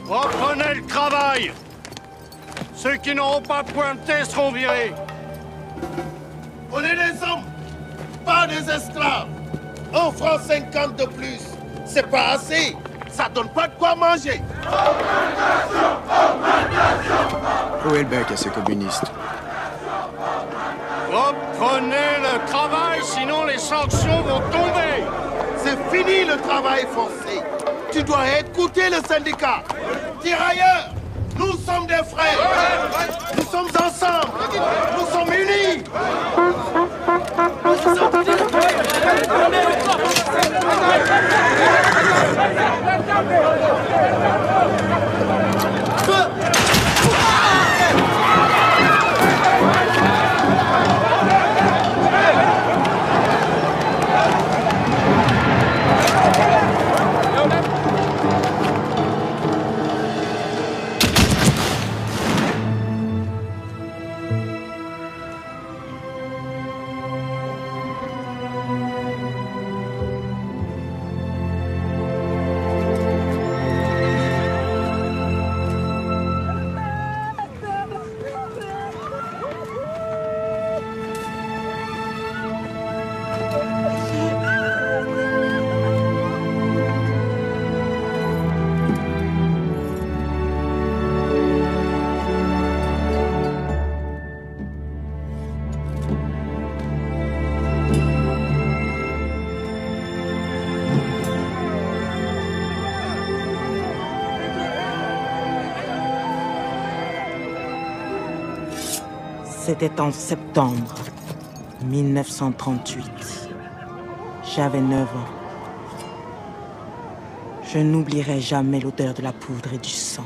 Reprenez le travail! Ceux qui n'auront pas pointé seront virés. Prenez des hommes, pas des esclaves. 1 franc 50 de plus, c'est pas assez. Ça donne pas de quoi manger. Où est le bec à ces communistes? Reprenez le travail, sinon les sanctions vont tomber. C'est fini le travail forcé. Tu dois écouter le syndicat. Tirailleurs, nous sommes des frères. Nous sommes ensemble. Nous sommes unis. C'était en septembre 1938. J'avais 9 ans. Je n'oublierai jamais l'odeur de la poudre et du sang.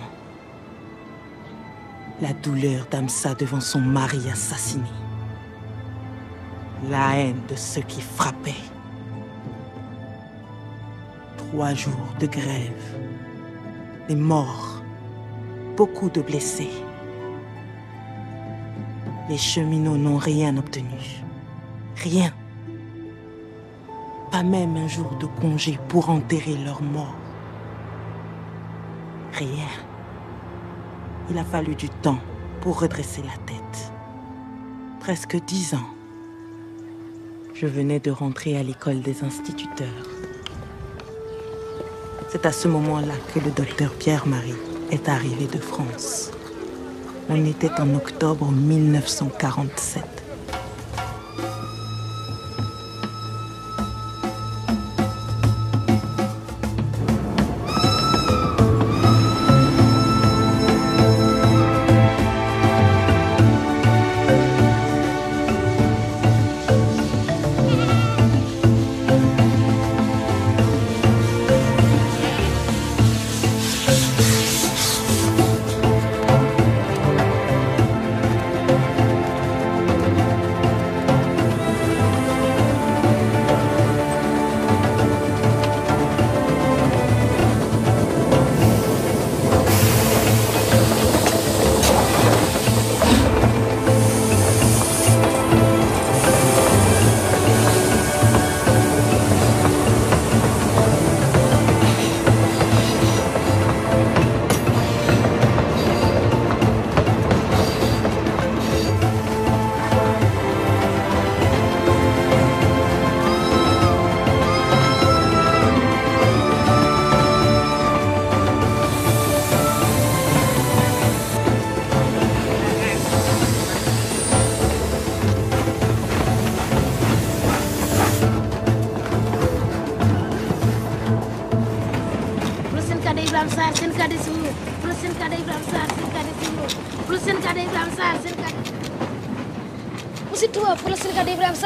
La douleur d'Amsa devant son mari assassiné. La haine de ceux qui frappaient. 3 jours de grève. Des morts. Beaucoup de blessés. Les cheminots n'ont rien obtenu. Rien. Pas même un jour de congé pour enterrer leurs morts. Rien. Il a fallu du temps pour redresser la tête. Presque 10 ans. Je venais de rentrer à l'école des instituteurs. C'est à ce moment-là que le docteur Pierre-Marie est arrivé de France. On était en octobre 1947.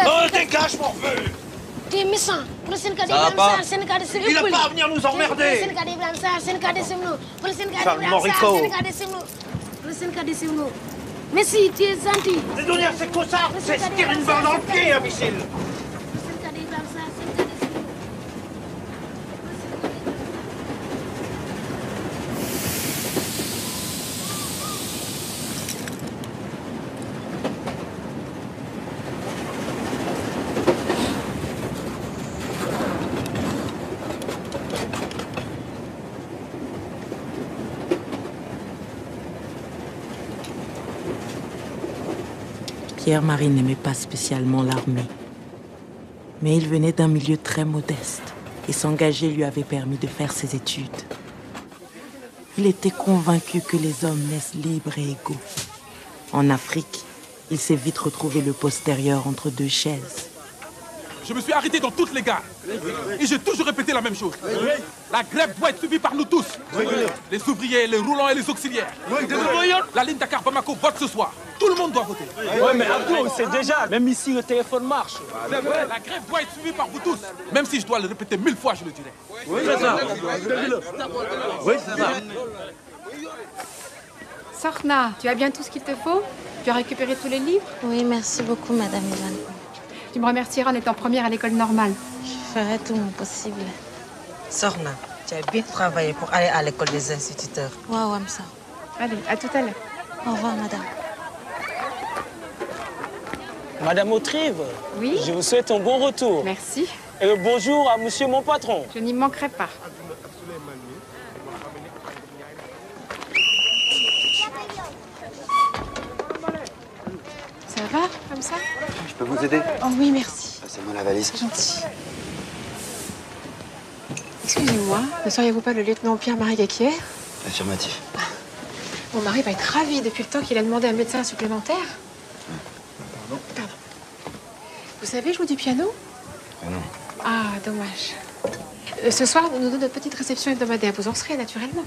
Oh, dégage, mon feu! Tu es méchant. Ça va pas. Il n'a pas à venir nous emmerder. Sale morico. Mais si, tu es gentil. Les donner c'est quoi ça? C'est se tirer une balle dans le pied, imbécile! Pierre-Marie n'aimait pas spécialement l'armée. Mais il venait d'un milieu très modeste et s'engager lui avait permis de faire ses études. Il était convaincu que les hommes naissent libres et égaux. En Afrique, il s'est vite retrouvé le postérieur entre deux chaises. Je me suis arrêté dans toutes les gares. Et j'ai toujours répété la même chose. La grève doit être suivie par nous tous. Les ouvriers, les roulants et les auxiliaires. La ligne Dakar-Bamako vote ce soir. Tout le monde doit voter. Ouais, mais Abdou, on sait déjà. Même ici, le téléphone marche. La grève doit être suivie par vous tous. Même si je dois le répéter 1000 fois, je le dirai. Oui, c'est ça. Oui, c'est ça. Sorna, tu as bien tout ce qu'il te faut? Tu as récupéré tous les livres? Oui, merci beaucoup, Madame Ivan. Tu me remercieras en étant première à l'école normale. Je ferai tout mon possible. Sorna, tu as bien travaillé pour aller à l'école des instituteurs. Ouais, Wamsa. Allez, à tout à l'heure. Au revoir, madame. Madame Autrive, Oui? je vous souhaite un bon retour. Merci. Et le bonjour à monsieur mon patron. Je n'y manquerai pas. Ça va, comme ça? Je peux vous aider? Oh oui, merci. Passez-moi la valise. C'est gentil. Excusez-moi, ne seriez-vous pas le lieutenant Pierre-Marie Gaquière? Affirmatif. Mon mari va être ravi depuis le temps qu'il a demandé un médecin supplémentaire. Pardon. Vous savez jouer du piano? Oh non. Ah, dommage. Ce soir, nous donnons notre petite réception hebdomadaire. Vous en serez naturellement.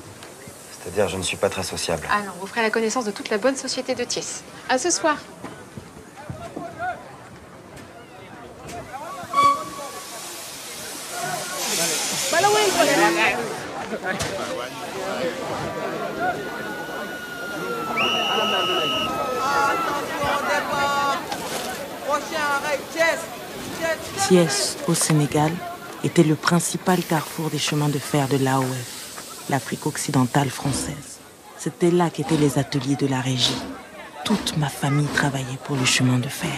C'est-à-dire, je ne suis pas très sociable. Ah non, vous ferez la connaissance de toute la bonne société de Thiès. À ce soir. Thiès, au Sénégal, était le principal carrefour des chemins de fer de l'AOF, l'Afrique occidentale française. C'était là qu'étaient les ateliers de la régie. Toute ma famille travaillait pour le chemin de fer.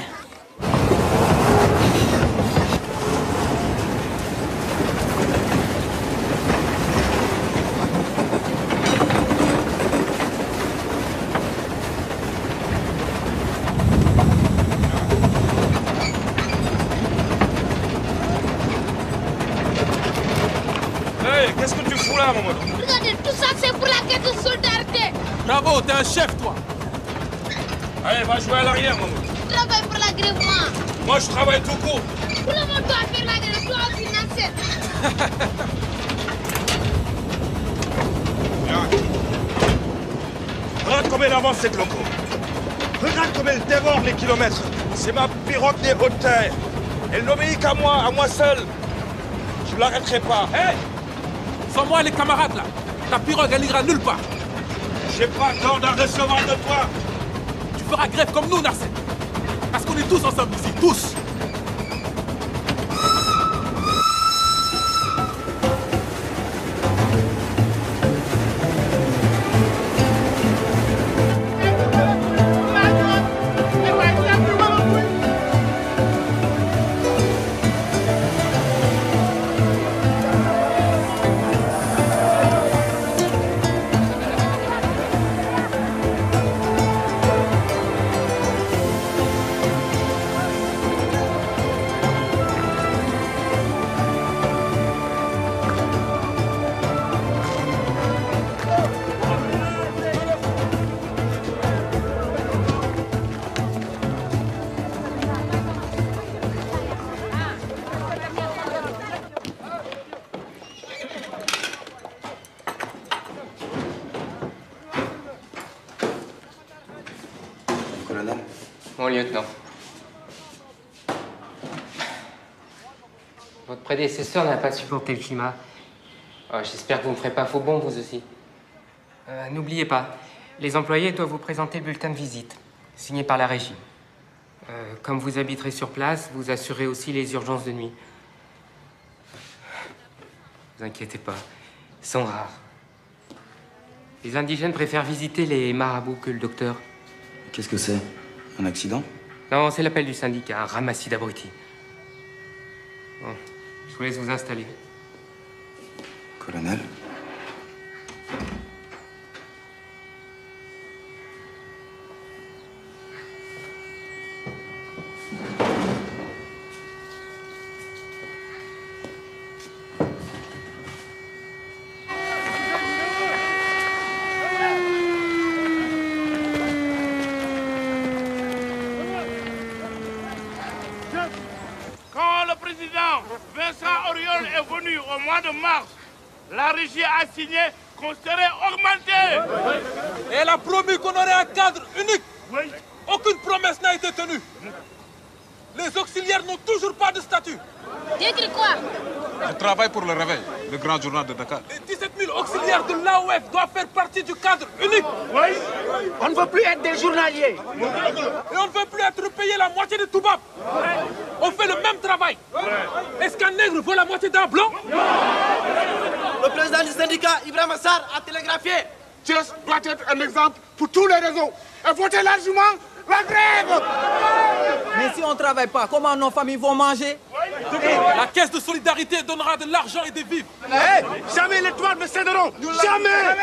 Hey, qu'est-ce que tu fous là, Mamadou? Regardez, tout ça, c'est pour la quête de solidarité. Bravo, t'es un chef, toi. Allez, va jouer à l'arrière, Mamadou. Je travaille pour l'agrément. Moi, je travaille tout court. Tout le monde doit faire la grève, toi aussi, Nasser. Regarde comme elle avance, cette loco. Regarde comme elle dévore les kilomètres. C'est ma pirogue des hautes terres. Elle n'obéit qu'à moi seul. Je ne l'arrêterai pas. Hé, sans moi, les camarades, là. Ta pirogue, elle n'ira nulle part. J'ai pas d'ordre à recevoir de toi. Tu feras grève comme nous, Nasser. Parce qu'on est tous ensemble ici, tous. Colonel? Mon lieutenant. Votre prédécesseur n'a pas supporté le climat. Oh, j'espère que vous ne me ferez pas faux bond, vous aussi. N'oubliez pas, les employés doivent vous présenter le bulletin de visite, signé par la régie. Comme vous habiterez sur place, vous assurez aussi les urgences de nuit. Ne vous inquiétez pas, ils sont rares. Les indigènes préfèrent visiter les marabouts que le docteur. Qu'est-ce que c'est? Un accident? Non, c'est l'appel du syndicat, un ramassis d'abrutis. Bon, je vous laisse vous installer. Colonel? président Vincent Auriol est venu au mois de mars, la régie a signé qu'on serait augmenté. Et elle a promis qu'on aurait un cadre unique. Aucune promesse n'a été tenue. Les auxiliaires n'ont toujours pas de statut. T'écris quoi? Je travaille pour le Réveil, le grand journal de Dakar. Les 17 000 auxiliaires de l'AOF doivent faire partie du cadre unique. Oui. On ne veut plus être des journaliers. Et on ne veut plus être payé la moitié de Toubab. On fait le même travail. Est-ce qu'un nègre vaut la moitié d'un blanc? Le président du syndicat, Ibrahim Assar, a télégraphié. Thiès doit être un exemple pour tous les réseaux. Et votez largement la grève. Mais si on ne travaille pas, comment nos familles vont manger? La caisse de solidarité donnera de l'argent et des vivres. Jamais les toits ne céderont. Jamais.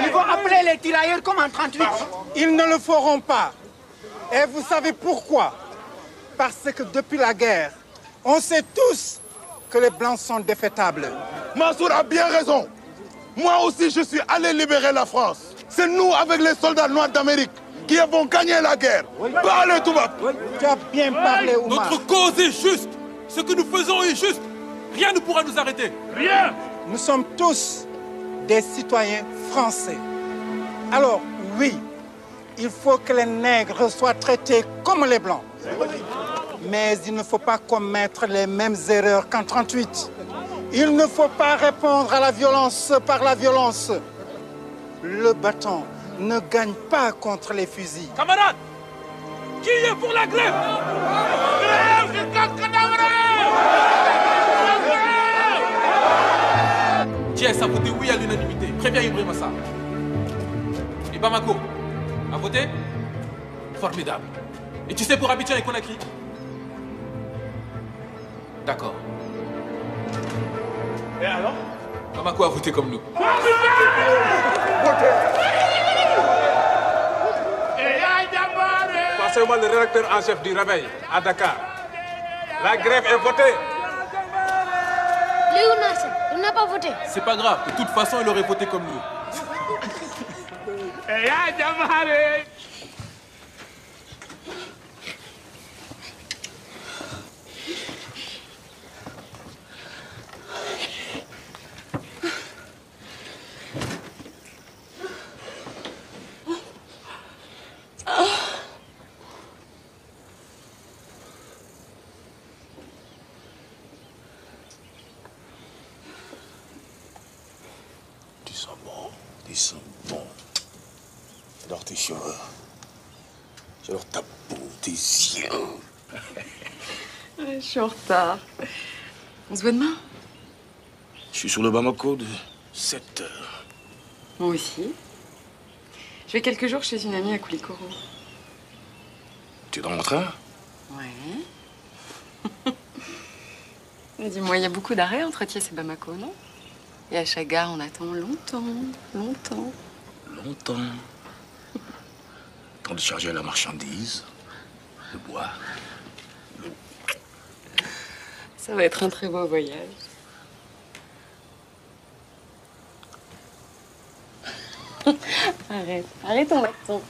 Ils vont appeler les tirailleurs comme en 38. Ils ne le feront pas. Et vous savez pourquoi? Parce que depuis la guerre, on sait tous que les Blancs sont défaitables. Mansour a bien raison. Moi aussi, je suis allé libérer la France. C'est nous, avec les soldats noirs d'Amérique, qui avons gagné la guerre. Parlez, Toubab. Tu as bien parlé, Oumar. Notre cause est juste. Ce que nous faisons est juste. Rien ne pourra nous arrêter. Rien. Nous sommes tous des citoyens français. Alors, oui, il faut que les nègres soient traités comme les Blancs. Mais il ne faut pas commettre les mêmes erreurs qu'en 1938. Il ne faut pas répondre à la violence par la violence. Le bâton ne gagne pas contre les fusils. Camarades, qui est pour la grève? Thiès a voté oui à l'unanimité. Préviens Ibrahim Assar. Et Bamako a voté? Formidable. Et tu sais pour Abidjan et Conakry? D'accord. Et alors? Bamako a voté comme nous. Passez-moi le rédacteur en chef du Réveil à Dakar. La grève est votée. Léo Nasser, il n'a pas voté. C'est pas grave. De toute façon, il aurait voté comme nous. Ils sont bons. J'adore tes cheveux. J'adore ta peau, tes yeux. Je suis en retard. On se voit demain? Je suis sur le Bamako de 7 heures. Moi aussi. Je vais quelques jours chez une amie à Koulikoro. Tu es dans mon train? Ouais. Mais dis-moi, il y a beaucoup d'arrêts entre Thiès et Bamako, non? Et à chaque gare, on attend longtemps. Longtemps. Temps de charger la marchandise, le bois. Ça va être un très beau voyage. Arrête ton bâton.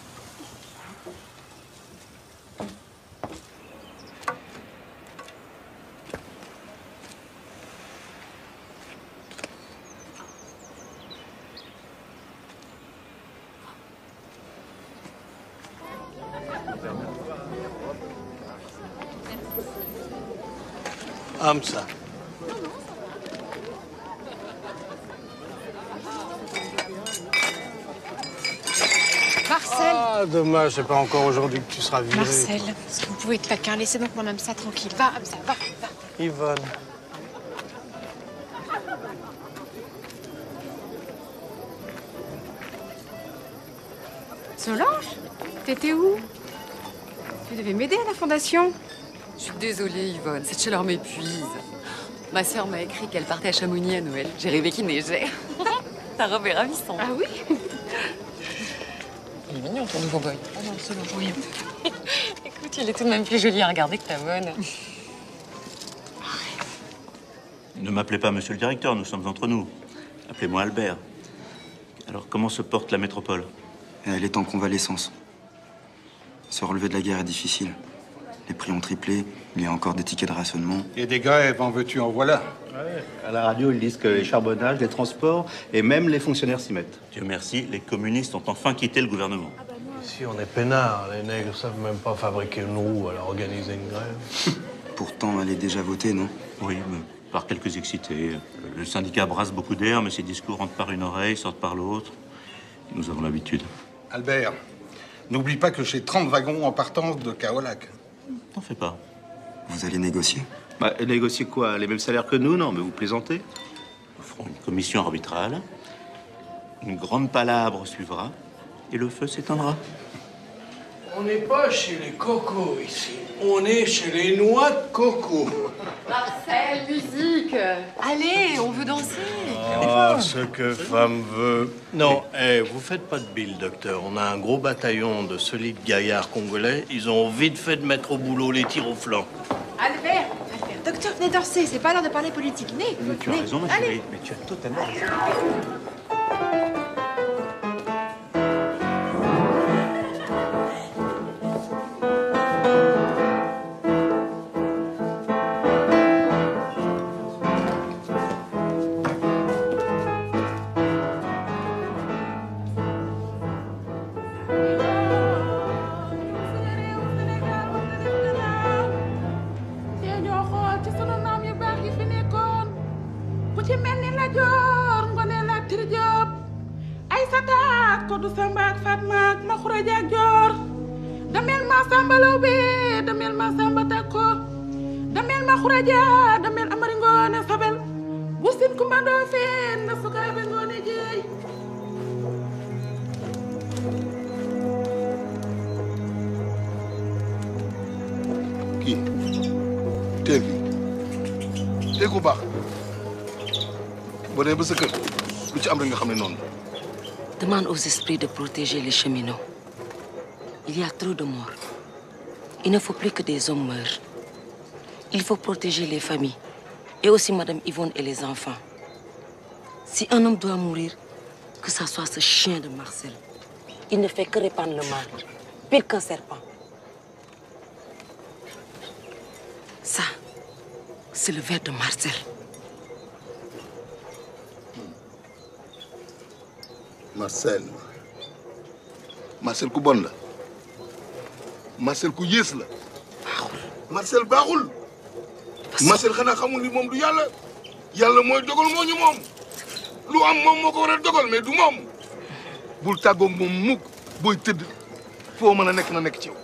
Hamza. Marcel! Ah, dommage, c'est pas encore aujourd'hui que tu seras viré. Marcel, est-ce que vous pouvez être taquin? Laissez donc mon homme ça tranquille. Va, Hamza, va. Yvonne. Solange? T'étais où? Tu devais m'aider à la fondation. Je suis désolée, Yvonne, cette chaleur m'épuise. Ma sœur m'a écrit qu'elle partait à Chamonix à Noël. J'ai rêvé qu'il neigeait. Ta robe est ravissante. Ah oui? Il est mignon, ton nouveau boy. Ah non, Solange, oui. Écoute, il est tout de même plus joli à regarder que ta bonne. Ne m'appelez pas monsieur le directeur, nous sommes entre nous. Appelez-moi Albert. Alors, comment se porte la métropole? Elle est en convalescence. Se relever de la guerre est difficile. Les prix ont triplé, il y a encore des tickets de rationnement. Et des grèves, en veux-tu, en voilà. Ouais. À la radio, ils disent que les charbonnages, les transports et même les fonctionnaires s'y mettent. Dieu merci, les communistes ont enfin quitté le gouvernement. Ici, on est peinards. Les nègres savent même pas fabriquer une roue, alors organiser une grève. Pourtant, elle est déjà votée, non? Oui, mais par quelques excités. Le syndicat brasse beaucoup d'air, mais ses discours rentrent par une oreille, sortent par l'autre. Nous avons l'habitude. Albert, n'oublie pas que j'ai 30 wagons en partance de Kaolac. T'en fais pas. Vous allez négocier? Bah, négocier quoi? Les mêmes salaires que nous? Non, mais vous plaisantez. Nous ferons une commission arbitrale. Une grande palabre suivra. Et le feu s'éteindra. On n'est pas chez les cocos ici. On est chez les noix de coco. Marcel, musique. Allez, on veut danser. Ah, ce que femme veut. Non, vous faites pas de bile, docteur. On a un gros bataillon de solides gaillards congolais. Ils ont vite fait de mettre au boulot les tirs au flanc. Albert, docteur, venez danser. C'est pas l'heure de parler politique. Venez. Mais tu as raison, ma chérie. Mais tu as totalement raison. Demande aux esprits de protéger les cheminots. Il y a trop de morts. Il ne faut plus que des hommes meurent. Il faut protéger les familles. Et aussi Madame Yvonne et les enfants. Si un homme doit mourir, que ça soit ce chien de Marcel. Il ne fait que répandre le mal. Pire qu'un serpent. Ça, c'est le verre de Marcel. Marcel ku bon la Marcel ku yées la Marcel baaxul Marcel xanaa xamul ni moom du yàlla yàlla mooy dogal moo ñu moom lu am moom moo ko war a dogal mais du moom bul tàggoog moom mukk booy tëdd foo mën a nekk na nekk ci yow.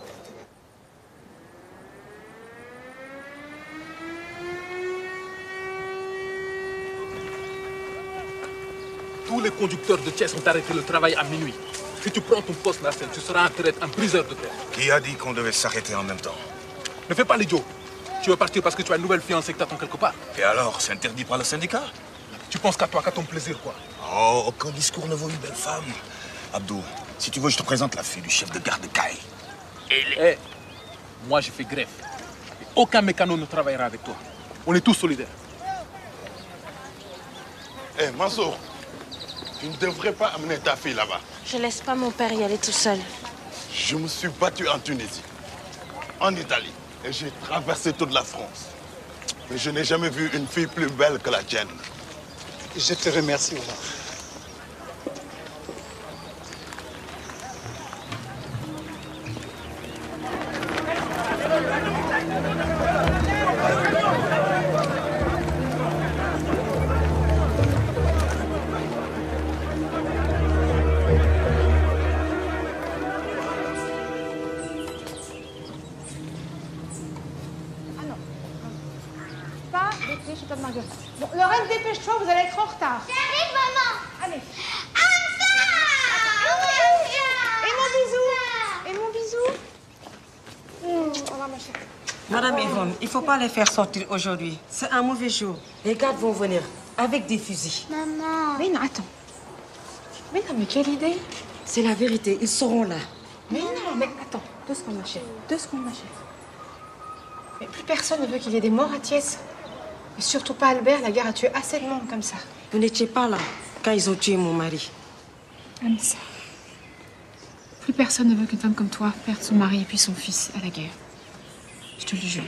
Tous les conducteurs de Thiès ont arrêté le travail à minuit. Si tu prends ton poste, Marcel, tu seras un briseur de terre. Qui a dit qu'on devait s'arrêter en même temps? Ne fais pas l'idiot. Tu veux partir parce que tu as une nouvelle fiancée que t'attends quelque part. Et alors, c'est interdit par le syndicat? Tu penses qu'à toi, qu'à ton plaisir, quoi. Oh, aucun discours ne vaut une belle femme. Abdou, si tu veux, je te présente la fille du chef de gare de Caille. Eh, moi, j'ai fait grève. Et aucun mécano ne travaillera avec toi. On est tous solidaires. Eh, Mansour, tu ne devrais pas amener ta fille là-bas. Je laisse pas mon père y aller tout seul. Je me suis battu en Tunisie, en Italie, et j'ai traversé toute la France. Mais je n'ai jamais vu une fille plus belle que la tienne. Je te remercie, Omar. Bon, Lorraine, dépêche-toi, vous allez être en retard. J'arrive, maman. Allez. Anta! Et mon bisou. Au revoir, ma chérie. Madame Yvonne, il ne faut pas les faire sortir aujourd'hui. C'est un mauvais jour. Les gardes vont venir avec des fusils. Maman. Mais non, attends. Mais non, mais quelle idée. C'est la vérité, ils seront là. Mais non, mais attends. 2 secondes, ma chérie. 2 secondes, ma chérie. Mais plus personne ne veut qu'il y ait des morts à Thiès. Et surtout pas Albert, la guerre a tué assez de monde comme ça. Vous n'étiez pas là quand ils ont tué mon mari. Ah, mais ça. Plus personne ne veut qu'une femme comme toi perde son mari et puis son fils à la guerre. Je te le jure.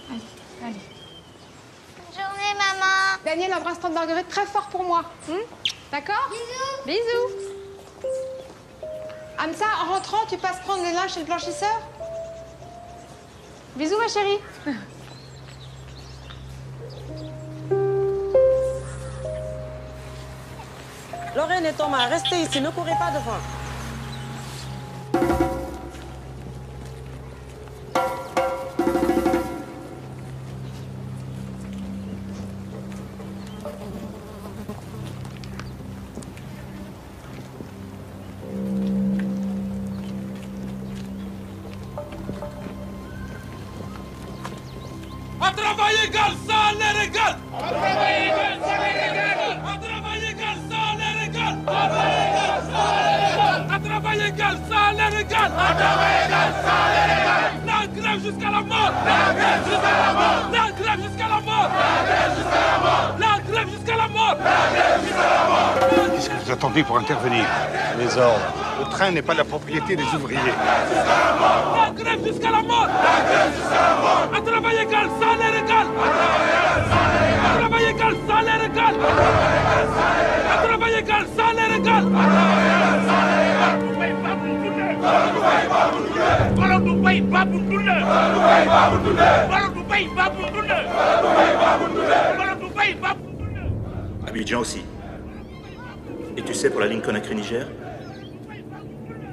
Allez. Bonne journée, maman. Daniel, embrasse tante Marguerite très fort pour moi. D'accord? Bisous. Bisous. Hamza, en rentrant, tu passes prendre le linge chez le blanchisseur? Bisous, ma chérie. Lorraine et Thomas, restez ici, ne courez pas devant. À travail égal, salaire égal. À travail égal, salaire égal. À travail égal, salaire égal. À travail égal, salaire égal. À travail égal, salaire égal. La grève jusqu'à la mort. La grève jusqu'à la mort. La grève jusqu'à la mort. La grève jusqu'à la mort. La grève jusqu'à la mort. Qu'est-ce que vous attendez pour intervenir? Les ordres. Le train n'est pas la propriété des ouvriers. La grève jusqu'à la mort. La grève jusqu'à la mort. À travail égal, salaire égal. À travail égal, salaire égal. À travail égal, salaire égal. Abidjan aussi. Et tu sais, pour la ligne Conakry-Niger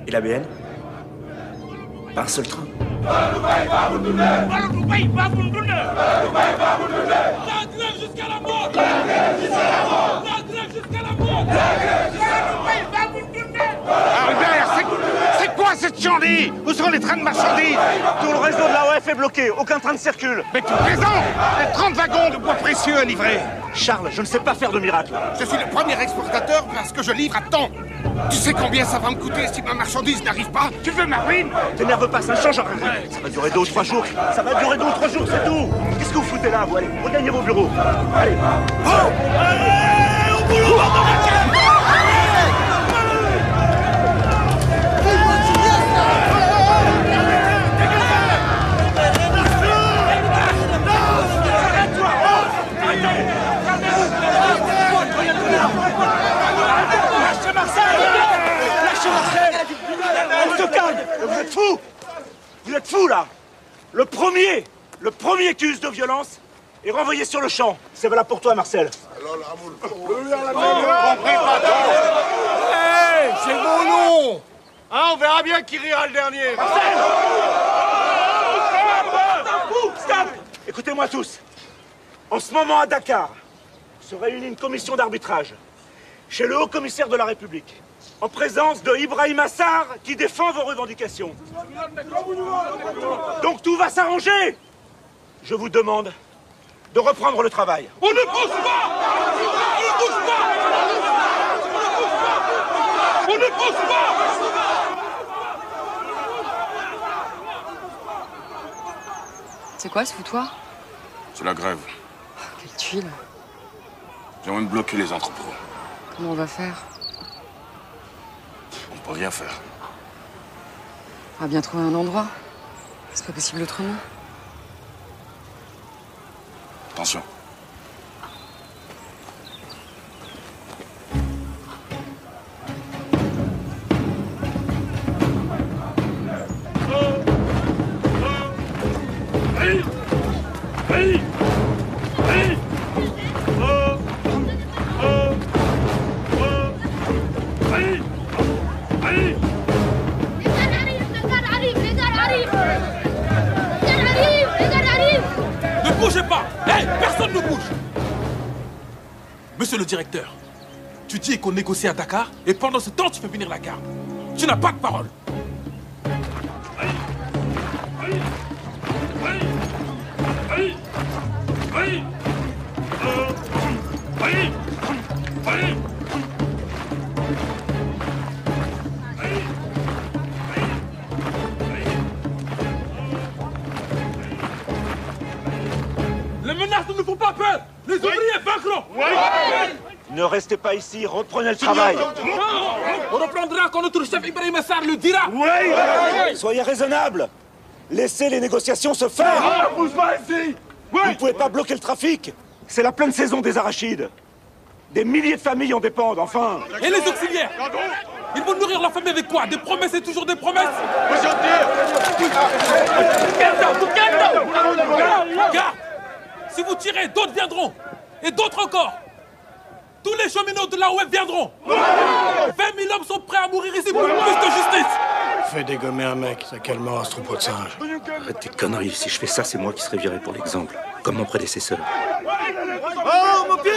et la BN, pas un seul train. La grève jusqu'à la mort. La grève jusqu'à la mort. La grève jusqu'à la mort. Albert, c'est quoi cette chandie? Où sont les trains de marchandises? Tout le réseau de la OF est bloqué, aucun train ne circule. Mais tu plaisantes! Les 30 wagons de bois précieux à livrer. Charles, je ne sais pas faire de miracle. Je suis le premier exportateur parce que je livre à temps. Tu sais combien ça va me coûter si ma marchandise n'arrive pas? Tu veux ma ruine? T'énerve pas, ça ne changera rien. Ça va durer 2 ou 3 jours. Ça va durer 2 ou 3 jours, c'est tout. Qu'est-ce que vous foutez là, vous? Allez, regagnez vos bureaux. Allez. Oh, allez, au boulot, Lâchez Marcel! Lâchez Marcel! On se calme! Vous êtes fous! Vous êtes fous, là! Le premier qui use de violence est renvoyé sur le champ. C'est valable pour toi, Marcel. Hey, c'est mon nom! Hein, on verra bien qui rira le dernier. Marcel! Stop! Écoutez-moi tous. En ce moment, à Dakar, se réunit une commission d'arbitrage chez le haut-commissaire de la République, en présence de Ibrahim Assar, qui défend vos revendications. Donc tout va s'arranger. Je vous demande de reprendre le travail. On ne bouge pas! On ne bouge pas! On ne bouge pas! C'est quoi ce foutoir? C'est la grève. Quelle tuile. Ils ont même bloqué les entrepôts. Comment on va faire? On peut rien faire. On va bien trouver un endroit. C'est pas possible autrement. Attention. Ne bougez pas! Hey, personne ne bouge! Monsieur le directeur, tu dis qu'on négocie à Dakar et pendant ce temps tu fais venir la garde. Tu n'as pas de parole. Les menaces ne nous font pas peur. Les ouvriers vaincront. Ne restez pas ici, reprenez le travail. Non. On reprendra quand notre chef Ibrahim Assar le dira. Oui. Soyez raisonnable. Laissez les négociations se faire. Bouge pas ici. Vous ne pouvez pas bloquer le trafic. C'est la pleine saison des arachides. Des milliers de familles en dépendent, enfin. Et les auxiliaires? Ils vont nourrir leur famille avec quoi? Des promesses et toujours des promesses? Garde! Si vous tirez, d'autres viendront. Et d'autres encore. Tous les cheminots de l'AOF viendront. 20 000 hommes sont prêts à mourir ici pour plus de justice. Fais dégommer un mec, ça calmera ce troupeau de singes. Arrête tes conneries. Si je fais ça, c'est moi qui serai viré pour l'exemple. Comme mon prédécesseur. Oh, mon pied!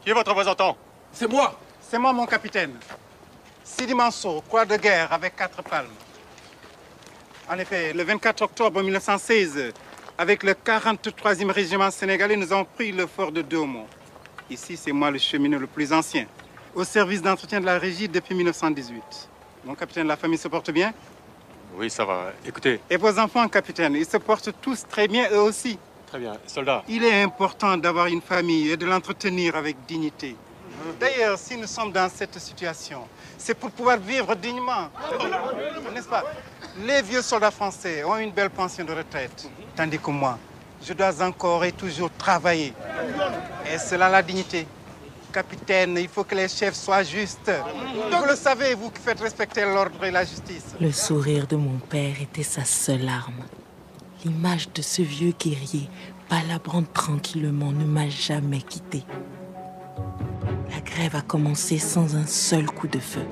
Qui est votre représentant? C'est moi. C'est moi, mon capitaine. Sidi Mansour, croix de guerre avec 4 palmes. En effet, le 24 octobre 1916, avec le 43e régiment sénégalais, nous avons pris le fort de Domo. Ici, c'est moi le cheminot le plus ancien, au service d'entretien de la régie depuis 1918. Mon capitaine, la famille se porte bien? Oui, ça va. Écoutez. Et vos enfants, capitaine, ils se portent tous très bien, eux aussi. Très bien. Soldats. Il est important d'avoir une famille et de l'entretenir avec dignité. D'ailleurs, si nous sommes dans cette situation, c'est pour pouvoir vivre dignement. N'est-ce pas? Les vieux soldats français ont une belle pension de retraite, tandis que moi, je dois encore et toujours travailler. Et c'est là la dignité. Capitaine, il faut que les chefs soient justes. Vous le savez, vous qui faites respecter l'ordre et la justice. Le sourire de mon père était sa seule arme. L'image de ce vieux guerrier, palabrant tranquillement, ne m'a jamais quitté. La grève a commencé sans un seul coup de feu.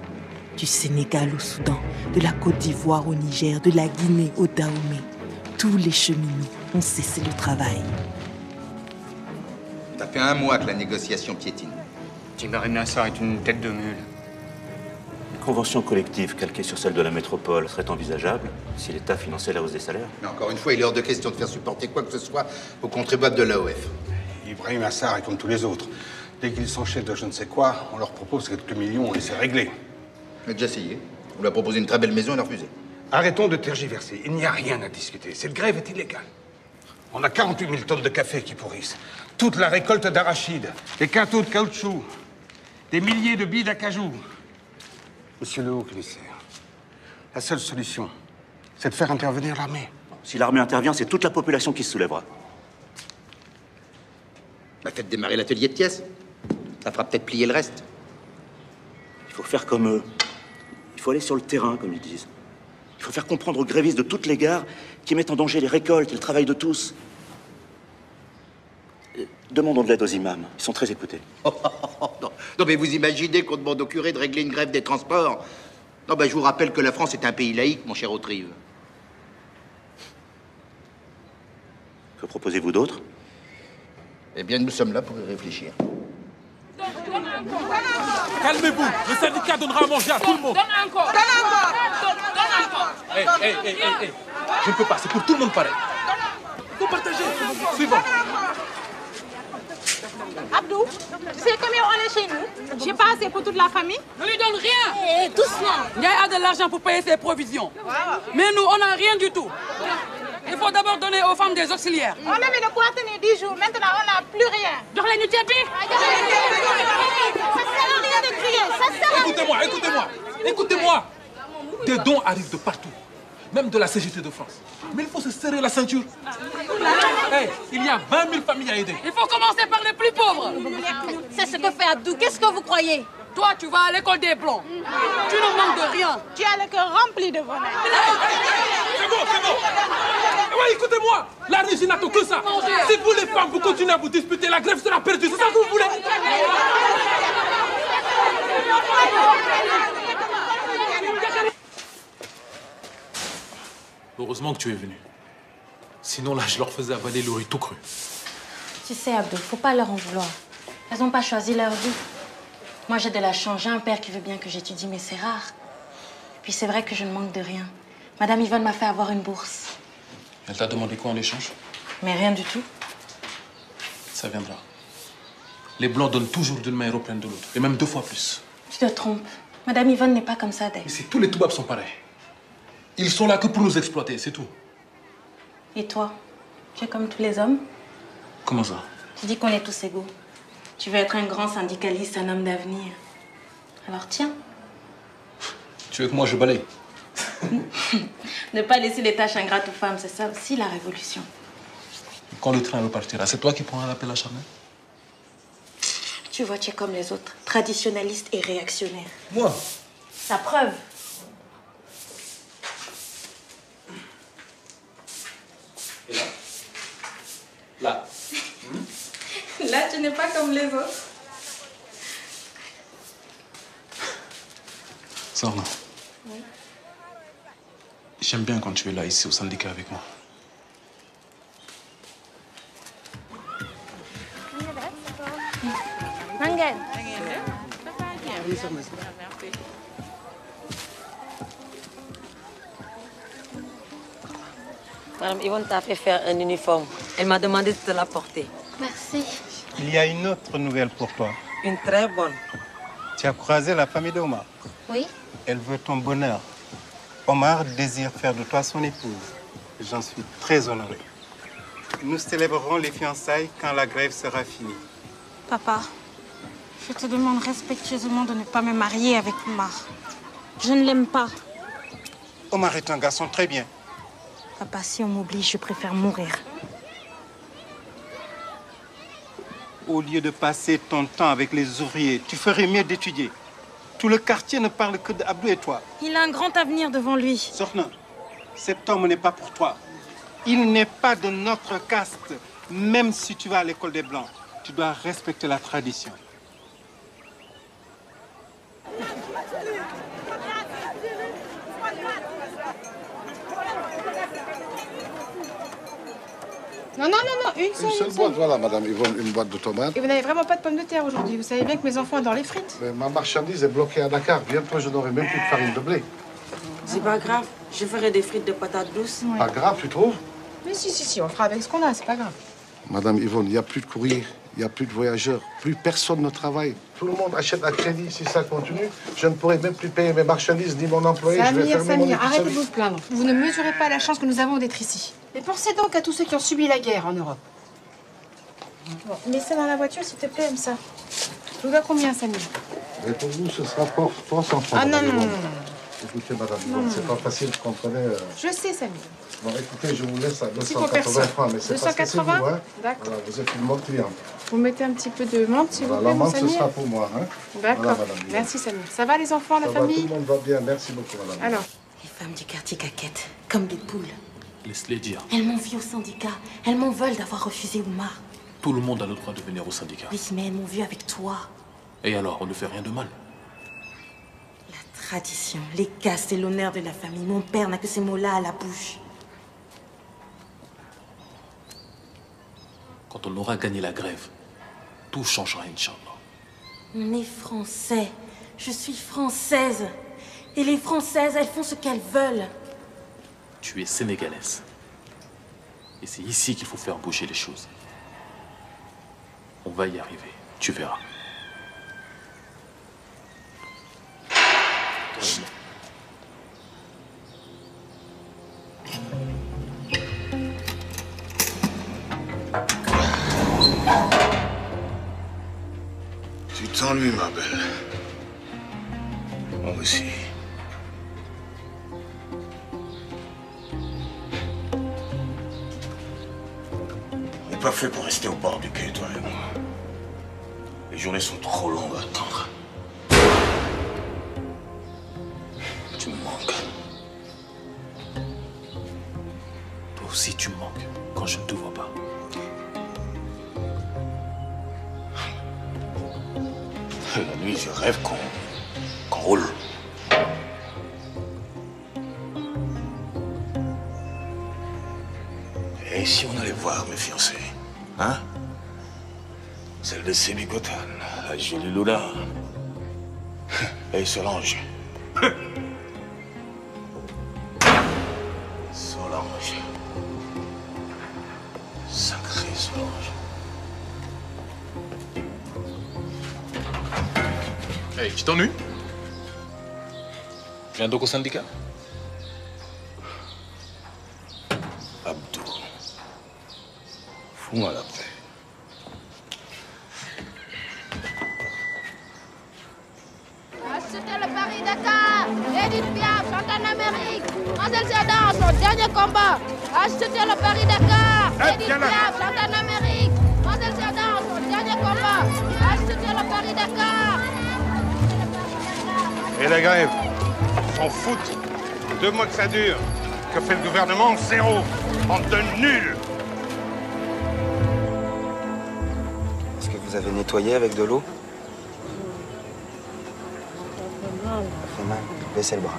Du Sénégal au Soudan, de la Côte d'Ivoire au Niger, de la Guinée au Dahomey. Tous les cheminots ont cessé le travail. Ça fait un mois que la négociation piétine. Ibrahim Assar est une tête de mule. Une convention collective calquée sur celle de la métropole serait envisageable si l'État finançait la hausse des salaires. Mais encore une fois, il est hors de question de faire supporter quoi que ce soit aux contribuables de l'AOF. Ibrahim Assar est comme tous les autres. Dès qu'ils sont chefs de je ne sais quoi, on leur propose quelques millions et c'est réglé. On a déjà essayé. On lui a proposé une très belle maison, elle a refusé. Arrêtons de tergiverser. Il n'y a rien à discuter. Cette grève est illégale. On a 48 000 tonnes de café qui pourrissent. Toute la récolte d'arachides, des quintaux de caoutchouc, des milliers de billes d'acajou. Monsieur le haut-commissaire, la seule solution, c'est de faire intervenir l'armée. Si l'armée intervient, c'est toute la population qui se soulèvera. Bah, faites démarrer l'atelier de pièces. Ça fera peut-être plier le reste. Il faut faire comme eux. Il faut aller sur le terrain, comme ils disent. Il faut faire comprendre aux grévistes de toutes les gares qui mettent en danger les récoltes et le travail de tous. Demandons de l'aide aux imams. Ils sont très écoutés. Non, mais vous imaginez qu'on demande au curé de régler une grève des transports? Non, ben, je vous rappelle que la France est un pays laïque, mon cher Autrive. Que proposez-vous d'autre? Eh bien, nous sommes là pour y réfléchir. Calmez-vous. Le syndicat donnera à manger à tout le monde. Donne encore. Donne encore. Hé. Je ne peux pas. C'est pour tout le monde pareil. Vous partagez. Suivant. Abdou, tu sais combien on est chez nous? J'ai pas assez pour toute la famille. Ne lui donne rien. Eh, doucement. Ndiaye a de l'argent pour payer ses provisions. Mais nous, on n'a rien du tout. Il faut d'abord donner aux femmes des auxiliaires. On avait de quoi tenir 10 jours. Maintenant, on n'a plus rien. Donc les nuits Ça sert à rien de crier. Ça sert à rien. Écoutez-moi. Des dons arrivent de partout. Même de la CGT de France. Mais il faut se serrer la ceinture. Hey, il y a 20 000 familles à aider. Il faut commencer par les plus pauvres. C'est ce que fait Abdou. Qu'est-ce que vous croyez? Toi, tu vas à l'école des Blancs. Tu ne manques de rien. Tu as le cœur rempli de bonheur. C'est bon. Ouais, écoutez-moi. La régie n'attend que ça. Si vous, les femmes, vous continuez à vous disputer, la grève sera perdue. C'est ça que vous voulez? Heureusement que tu es venu. Sinon, là, je leur faisais avaler le riz tout cru. Tu sais, Abdou, faut pas leur en vouloir. Elles n'ont pas choisi leur vie. Moi, j'ai de la chance. J'ai un père qui veut bien que j'étudie, mais c'est rare. Puis c'est vrai que je ne manque de rien. Madame Yvonne m'a fait avoir une bourse. Elle t'a demandé quoi en échange? Mais rien du tout. Ça viendra. Les Blancs donnent toujours d'une main européenne de l'autre. Et même 2 fois plus. Tu te trompes. Madame Yvonne n'est pas comme ça, Dave. Mais tous les Toubabs sont pareils. Ils sont là que pour nous exploiter, c'est tout. Et toi? Tu es comme tous les hommes? Comment ça? Tu dis qu'on est tous égaux. Tu veux être un grand syndicaliste, un homme d'avenir. Alors tiens. Tu veux que moi je balaye? Ne pas laisser les tâches ingrates aux femmes, c'est ça aussi la révolution. Quand le train repartira, c'est toi qui prendras l'appel acharné? Tu vois, tu es comme les autres, traditionnaliste et réactionnaire. Moi? La preuve. Et là? Là. Là, tu n'es pas comme les autres. Sorna. Oui. J'aime bien quand tu es là, ici, au syndicat avec moi. Madame Yvonne t'a fait faire un uniforme. Elle m'a demandé de te l'apporter. Merci. Il y a une autre nouvelle pour toi. Une très bonne. Tu as croisé la famille d'Omar. Oui. Elle veut ton bonheur. Omar désire faire de toi son épouse. J'en suis très honoré. Nous célébrerons les fiançailles quand la grève sera finie. Papa, je te demande respectueusement de ne pas me marier avec Omar. Je ne l'aime pas. Omar est un garçon très bien. Papa, si on m'oblige, je préfère mourir. Au lieu de passer ton temps avec les ouvriers, tu ferais mieux d'étudier. Tout le quartier ne parle que d'Abdou et toi. Il a un grand avenir devant lui. Sorna, cet homme n'est pas pour toi. Il n'est pas de notre caste. Même si tu vas à l'école des Blancs, tu dois respecter la tradition. Non, une seule. Boîte, voilà, madame Yvonne, une boîte de tomates. Et vous n'avez vraiment pas de pommes de terre aujourd'hui. Vous savez bien que mes enfants adorent les frites. Mais ma marchandise est bloquée à Dakar. Bientôt, je n'aurai même plus de farine de blé. C'est pas grave. Je ferai des frites de patates douces. Ouais. Pas grave, tu trouves? Mais si, on fera avec ce qu'on a, c'est pas grave. Madame Yvonne, il n'y a plus de courrier, il n'y a plus de voyageurs, plus personne ne travaille. Tout le monde achète à crédit. Si ça continue, je ne pourrai même plus payer mes marchandises ni mon employé. Je vais fermer mon Samir, arrêtez de épicerie. vous plaindre. Vous ne mesurez pas la chance que nous avons d'être ici. Mais pensez donc à tous ceux qui ont subi la guerre en Europe. Bon, mets ça dans la voiture, s'il te plaît, comme ça. Je vous dois combien, Samir? Et pour vous, ce sera pour 300 francs. Ah non, madame non, Yvonne. non, non. Écoutez, madame Yvonne, c'est pas facile, vous comprenez. Je sais, Samir. Bon, écoutez, je vous laisse à C'est pour 280 personne. francs, mais c'est parce que c'est vous, 280? hein. D'accord. Voilà, vous êtes une bonne cliente. Vous mettez un petit peu de menthe, s'il vous Voilà, plaît, la mon menthe, ce Samir. sera pour moi, hein. D'accord. Voilà, madame Yvonne. Merci, Samir. Ça va, les enfants, la Ça va, famille? tout le monde va bien, merci beaucoup, madame. Alors? Les femmes du quartier caquettent, comme des poules. Laisse-les dire. Elles m'ont vu au syndicat. Elles m'en veulent d'avoir refusé Omar. Tout le monde a le droit de venir au syndicat. Oui, mais elles m'ont vu avec toi. Et alors, on ne fait rien de mal. La tradition, les castes et l'honneur de la famille. Mon père n'a que ces mots-là à la bouche. Quand on aura gagné la grève, tout changera, Inch'Allah. On est français. Je suis française. Et les Françaises, elles font ce qu'elles veulent. Tu es sénégalaise. Et c'est ici qu'il faut faire bouger les choses. On va y arriver, tu verras. Tu t'ennuies, ma belle. Moi aussi. On n'est pas fait pour rester au bord du quai, toi et moi. Les journées sont trop longues à attendre. Tu me manques. Toi aussi, tu me manques quand je ne te vois pas. La nuit, je rêve qu'on roule. Et si on allait voir mes fiancées, hein? Celle de Sébikotane, la jolie Lula. Et Solange. Solange. Sacrée Solange. Hey, tu t'ennuies? Viens donc au syndicat. Abdou. Fous-moi la paix. C'était le Paris-Dakar. Edith Piaf, chante en Amérique. Mademoiselle Zedar, son dernier combat. C'était le Paris-Dakar. Edith Piaf, chante en Amérique. Mademoiselle Zedar, son dernier combat. C'était le Paris-Dakar. Et la grève? S'en foutent. 2 mois que ça dure. Que fait le gouvernement? 0. Bande de nuls. Est-ce que vous avez nettoyé avec de l'eau? Ça fait mal. Baissez le bras.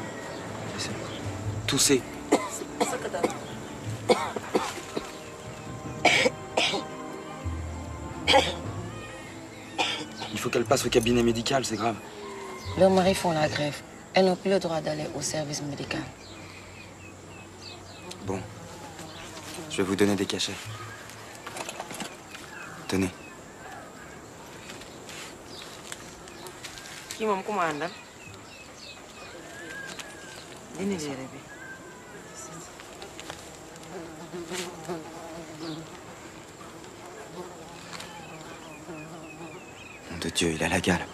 Baissez. Toussez. Il faut qu'elle passe au cabinet médical, c'est grave. Leurs maris font la grève. Elles n'ont plus le droit d'aller au service médical. Bon. Je vais vous donner des cachets. Tenez. Qui m'a commandé? Nom de Dieu, il a la gale.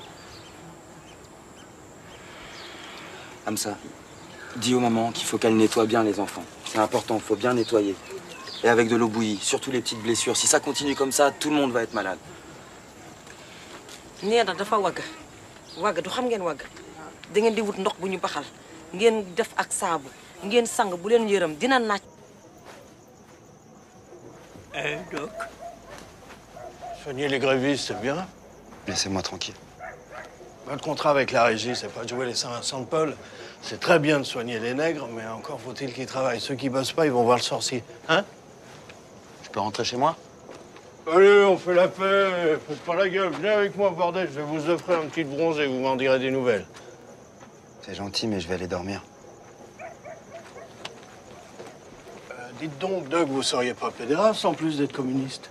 Hamza, dis aux mamans qu'il faut qu'elles nettoient bien les enfants. C'est important, faut bien nettoyer. Et avec de l'eau bouillie, surtout les petites blessures. Si ça continue comme ça, tout le monde va être malade. Nee na dafa wagg wagg du xam ngeen wagg da ngeen di wut ndox bu ñu baxal ngeen def ak saabu ngeen sang bu leen yërëm dina naaj. Doc, soigner les grévistes, c'est bien. Laissez-moi tranquille. Votre contrat avec la régie, c'est pas de jouer les Saint-Vincent de Paul. C'est très bien de soigner les nègres, mais encore faut-il qu'ils travaillent. Ceux qui bossent pas, ils vont voir le sorcier. Hein? Je peux rentrer chez moi? Allez, on fait la paix. Faites pas la gueule. Venez avec moi, bordel. Je vais vous offrir un petit bronze et vous m'en direz des nouvelles. C'est gentil, mais je vais aller dormir. Dites donc, Doug, vous seriez pas pédéraste en plus d'être communiste?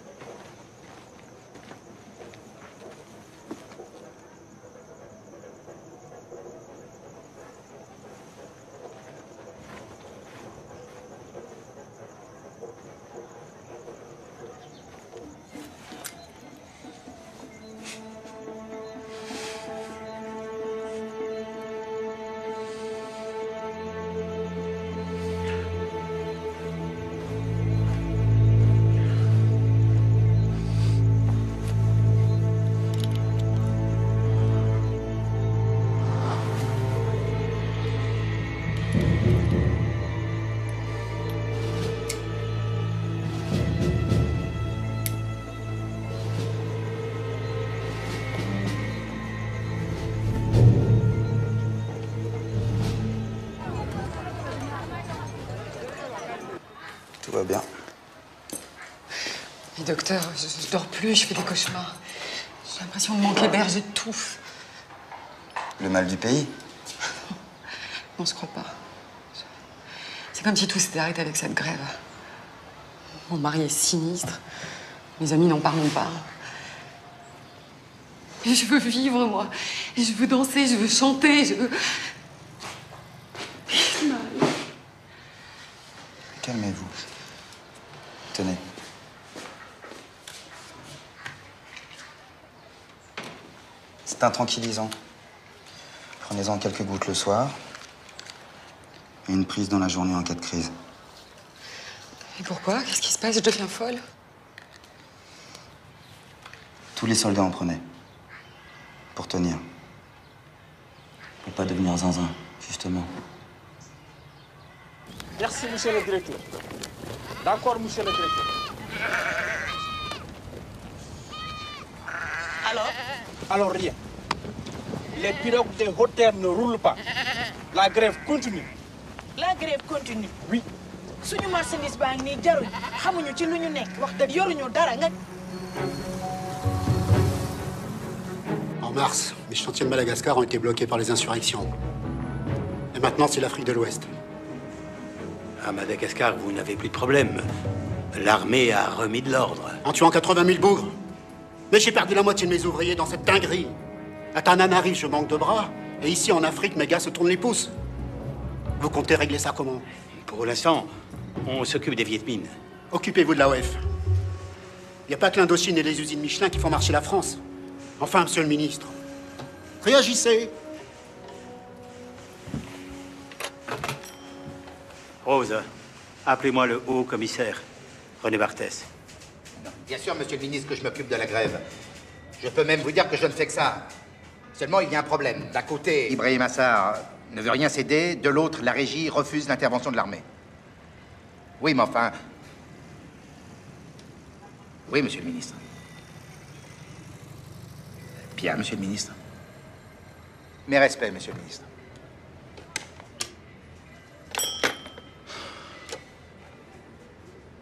Tout va bien. Mais docteur, je dors plus, je fais des cauchemars. J'ai l'impression de manquer d'air, j'étouffe. Le mal du pays? Non, je crois pas. C'est comme si tout s'était arrêté avec cette grève. Mon mari est sinistre. Mes amis n'en parlent pas. Mais je veux vivre, moi. Et je veux danser, je veux chanter, je veux... Calmez-vous. Tenez. C'est un tranquillisant. Prenez-en quelques gouttes le soir. Et une prise dans la journée en cas de crise. Et pourquoi? Qu'est-ce qui se passe? Je deviens folle? Tous les soldats en prenaient. Pour tenir. Pour pas devenir zinzin, justement. Merci, monsieur le directeur. D'accord, monsieur le directeur. Alors rien. Les pirogues des hôtels ne roulent pas. La grève continue. La grève continue. Oui. Suñu marchandise baa ngi nii jaruñ xamuñu ci lu ñu nekk wax dëgg yoruñu dara nga. En mars, les chantiers de Madagascar ont été bloqués par les insurrections. Et maintenant, c'est l'Afrique de l'Ouest. À Madagascar, vous n'avez plus de problème. L'armée a remis de l'ordre. En tuant 80 000 bougres. Mais j'ai perdu la moitié de mes ouvriers dans cette dinguerie. À Tananarive, je manque de bras. Et ici, en Afrique, mes gars se tournent les pouces. Vous comptez régler ça comment? Pour l'instant, on s'occupe des Viet Minh. Occupez-vous de la OF. n'y a pas que l'Indochine et les usines Michelin qui font marcher la France. Enfin, monsieur le ministre, réagissez. Rose, appelez-moi le haut commissaire, René Barthès. Bien sûr, monsieur le ministre, que je m'occupe de la grève. Je peux même vous dire que je ne fais que ça. Seulement, il y a un problème. D'un côté, Ibrahim Assar ne veut rien céder. De l'autre, la régie refuse l'intervention de l'armée. Oui, mais enfin... Oui, monsieur le ministre. Bien, monsieur le ministre. Mes respects, monsieur le ministre.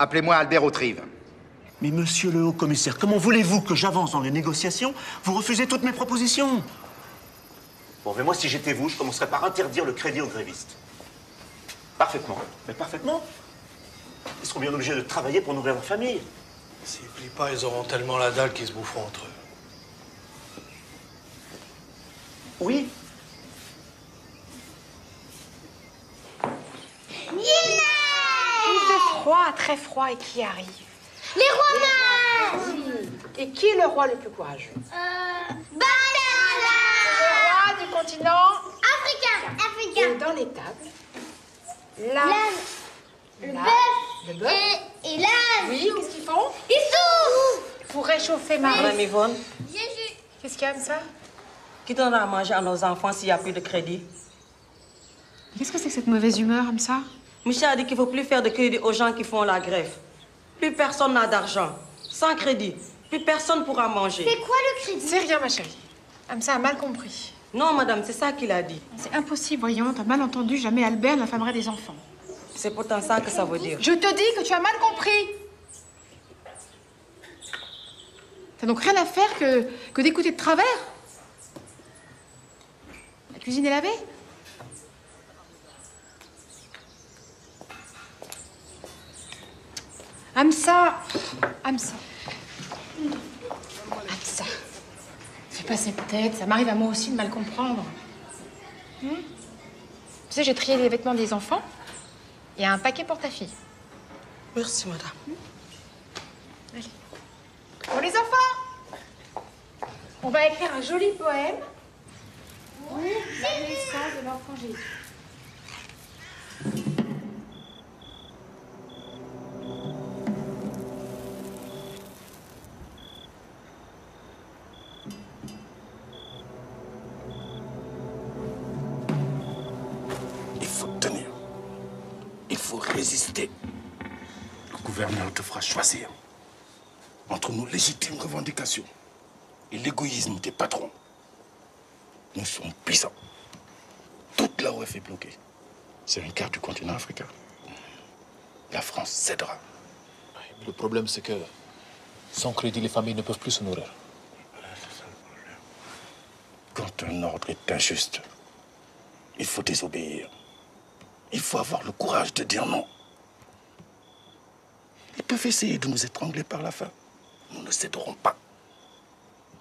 Appelez-moi Albert Autrive. Mais monsieur le haut-commissaire, comment voulez-vous que j'avance dans les négociations? Vous refusez toutes mes propositions. Bon, mais moi, si j'étais vous, je commencerais par interdire le crédit aux grévistes. Parfaitement. Mais parfaitement. Ils seront bien obligés de travailler pour nourrir leur famille. S'ils plient pas, ils auront tellement la dalle qu'ils se boufferont entre eux. Oui. Il fait froid, très froid, et qui arrive? Les rois mages! Et qui est le roi le plus courageux? Banana! Le roi du continent Africain! Et dans les tables, Le bœuf et l'âne! Oui, qu'est-ce qu'ils font? Ils souffrent! Pour réchauffer Marie. Madame Yvonne, Jésus! Qu'est-ce qu'il y a de ça? qui donnera à manger à nos enfants s'il n'y a plus de crédit? Qu'est-ce que c'est que cette mauvaise humeur comme ça? Michel a dit qu'il ne faut plus faire de crédit aux gens qui font la grève. Plus personne n'a d'argent. Sans crédit, plus personne pourra manger. C'est quoi le crédit? C'est rien, ma chérie. Amsa a mal compris. Non, madame, c'est ça qu'il a dit. C'est impossible, voyons. T'as mal entendu. Jamais Albert n'affamerait des enfants. C'est pourtant ça que ça veut dire. Je te dis que tu as mal compris. T'as donc rien à faire que d'écouter de travers? La cuisine est lavée? Amsa. Fais pas cette tête, ça m'arrive à moi aussi de mal comprendre. Tu sais, j'ai trié les vêtements des enfants. Il y a un paquet pour ta fille. Merci, madame. Allez. Pour les enfants, on va écrire un joli poème. Oui, la naissance de l'enfant Jésus. Il faut tenir. Il faut résister. Le gouverneur te fera choisir entre nos légitimes revendications et l'égoïsme des patrons. Nous sommes puissants. Toute la OF est bloquée. C'est un quart du continent africain. La France cédera. Le problème, c'est que sans crédit, les familles ne peuvent plus se nourrir. Quand un ordre est injuste, il faut désobéir. Il faut avoir le courage de dire non. Ils peuvent essayer de nous étrangler par la faim. Nous ne céderons pas.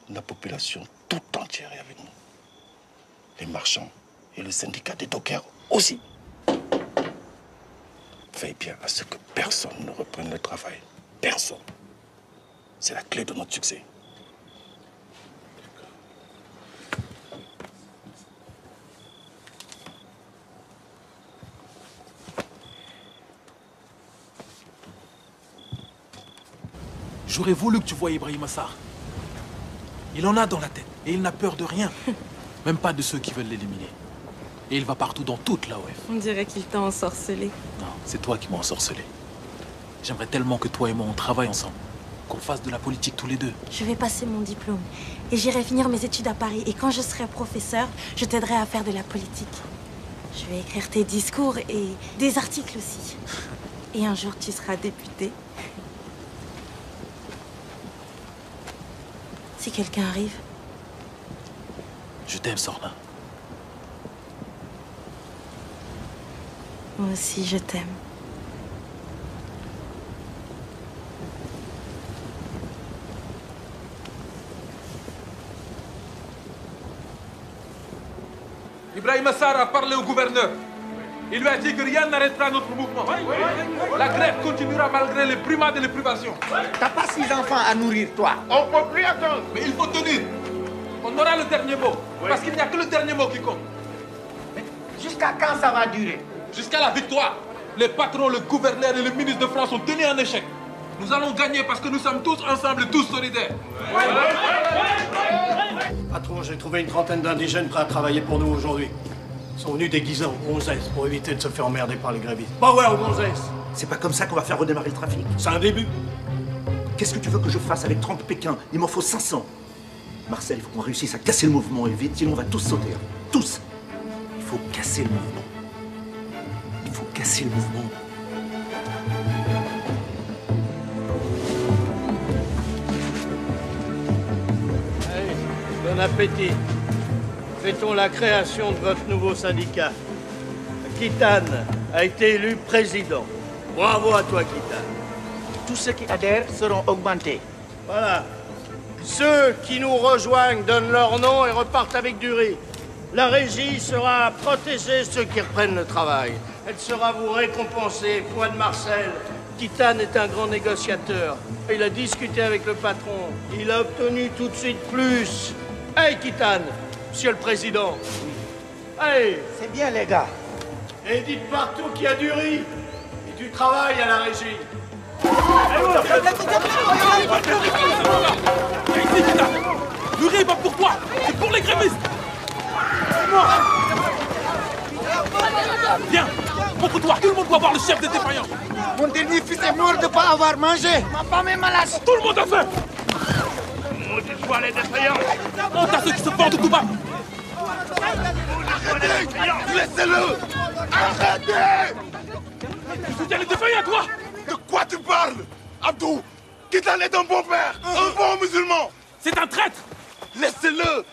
La population tout entière est avec nous. Les marchands et le syndicat des dockers aussi. Veille bien à ce que personne ne reprenne le travail. Personne. C'est la clé de notre succès. J'aurais voulu que tu voies Ibrahim Assar. Il en a dans la tête et il n'a peur de rien. Même pas de ceux qui veulent l'éliminer. Et il va partout dans toute la OF. On dirait qu'il t'a ensorcelé. Non, c'est toi qui m'as ensorcelé. J'aimerais tellement que toi et moi on travaille ensemble. Qu'on fasse de la politique tous les deux. Je vais passer mon diplôme et j'irai finir mes études à Paris. Et quand je serai professeur, je t'aiderai à faire de la politique. Je vais écrire tes discours et des articles aussi. Et un jour, tu seras député. Si quelqu'un arrive. Je t'aime, Sorna. Moi aussi, je t'aime. Ibrahim Assar a parlé au gouverneur. Il lui a dit que rien n'arrêtera notre mouvement. La grève continuera malgré les brimades et les privations. T'as pas 6 enfants à nourrir, toi. On ne peut plus attendre. Mais il faut tenir. On aura le dernier mot. Parce qu'il n'y a que le dernier mot qui compte. Jusqu'à quand ça va durer? Jusqu'à la victoire. Les patrons, le gouverneur et le ministre de France ont tenu un échec. Nous allons gagner parce que nous sommes tous ensemble et tous solidaires. Patron, j'ai trouvé une trentaine d'indigènes prêts à travailler pour nous aujourd'hui. Ils sont venus déguisés en gonzesses pour éviter de se faire emmerder par les grévistes. Power aux gonzesses! C'est pas comme ça qu'on va faire redémarrer le trafic. C'est un début. Qu'est-ce que tu veux que je fasse avec 30 Pékins? Il m'en faut 500. Marcel, il faut qu'on réussisse à casser le mouvement et vite, sinon on va tous sauter. Hein. Tous! Il faut casser le mouvement. Il faut casser le mouvement. Allez, bon appétit. Fêtons la création de votre nouveau syndicat. Kitane a été élu président. Bravo à toi, Kitane. Tous ceux qui adhèrent seront augmentés. Voilà. Ceux qui nous rejoignent donnent leur nom et repartent avec du riz. La régie sera à protéger ceux qui reprennent le travail. Elle sera vous récompenser, Poids de Marcel. Kitane est un grand négociateur. Il a discuté avec le patron. Il a obtenu tout de suite plus. Hey, Kitane, Monsieur le Président. Allez. C'est bien, les gars. Et dites partout qu'il y a du riz et du travail à la régie. Le riz va pour toi. C'est pour les grévistes. Viens, montre-toi. Tout le monde doit voir le chef des défaillants. Mon dernier fils est mort de ne pas avoir mangé. Ma femme est malade. Tout le monde a faim. Maudit soit les défaillants. Honte à ceux qui se vendent tout bas. Arrêtez! Laissez-le! Arrêtez! Tu soutiens les défaillants, toi? De quoi tu parles? Abdou, Kitane est un bon père, un bon musulman. C'est un traître. Laissez-le.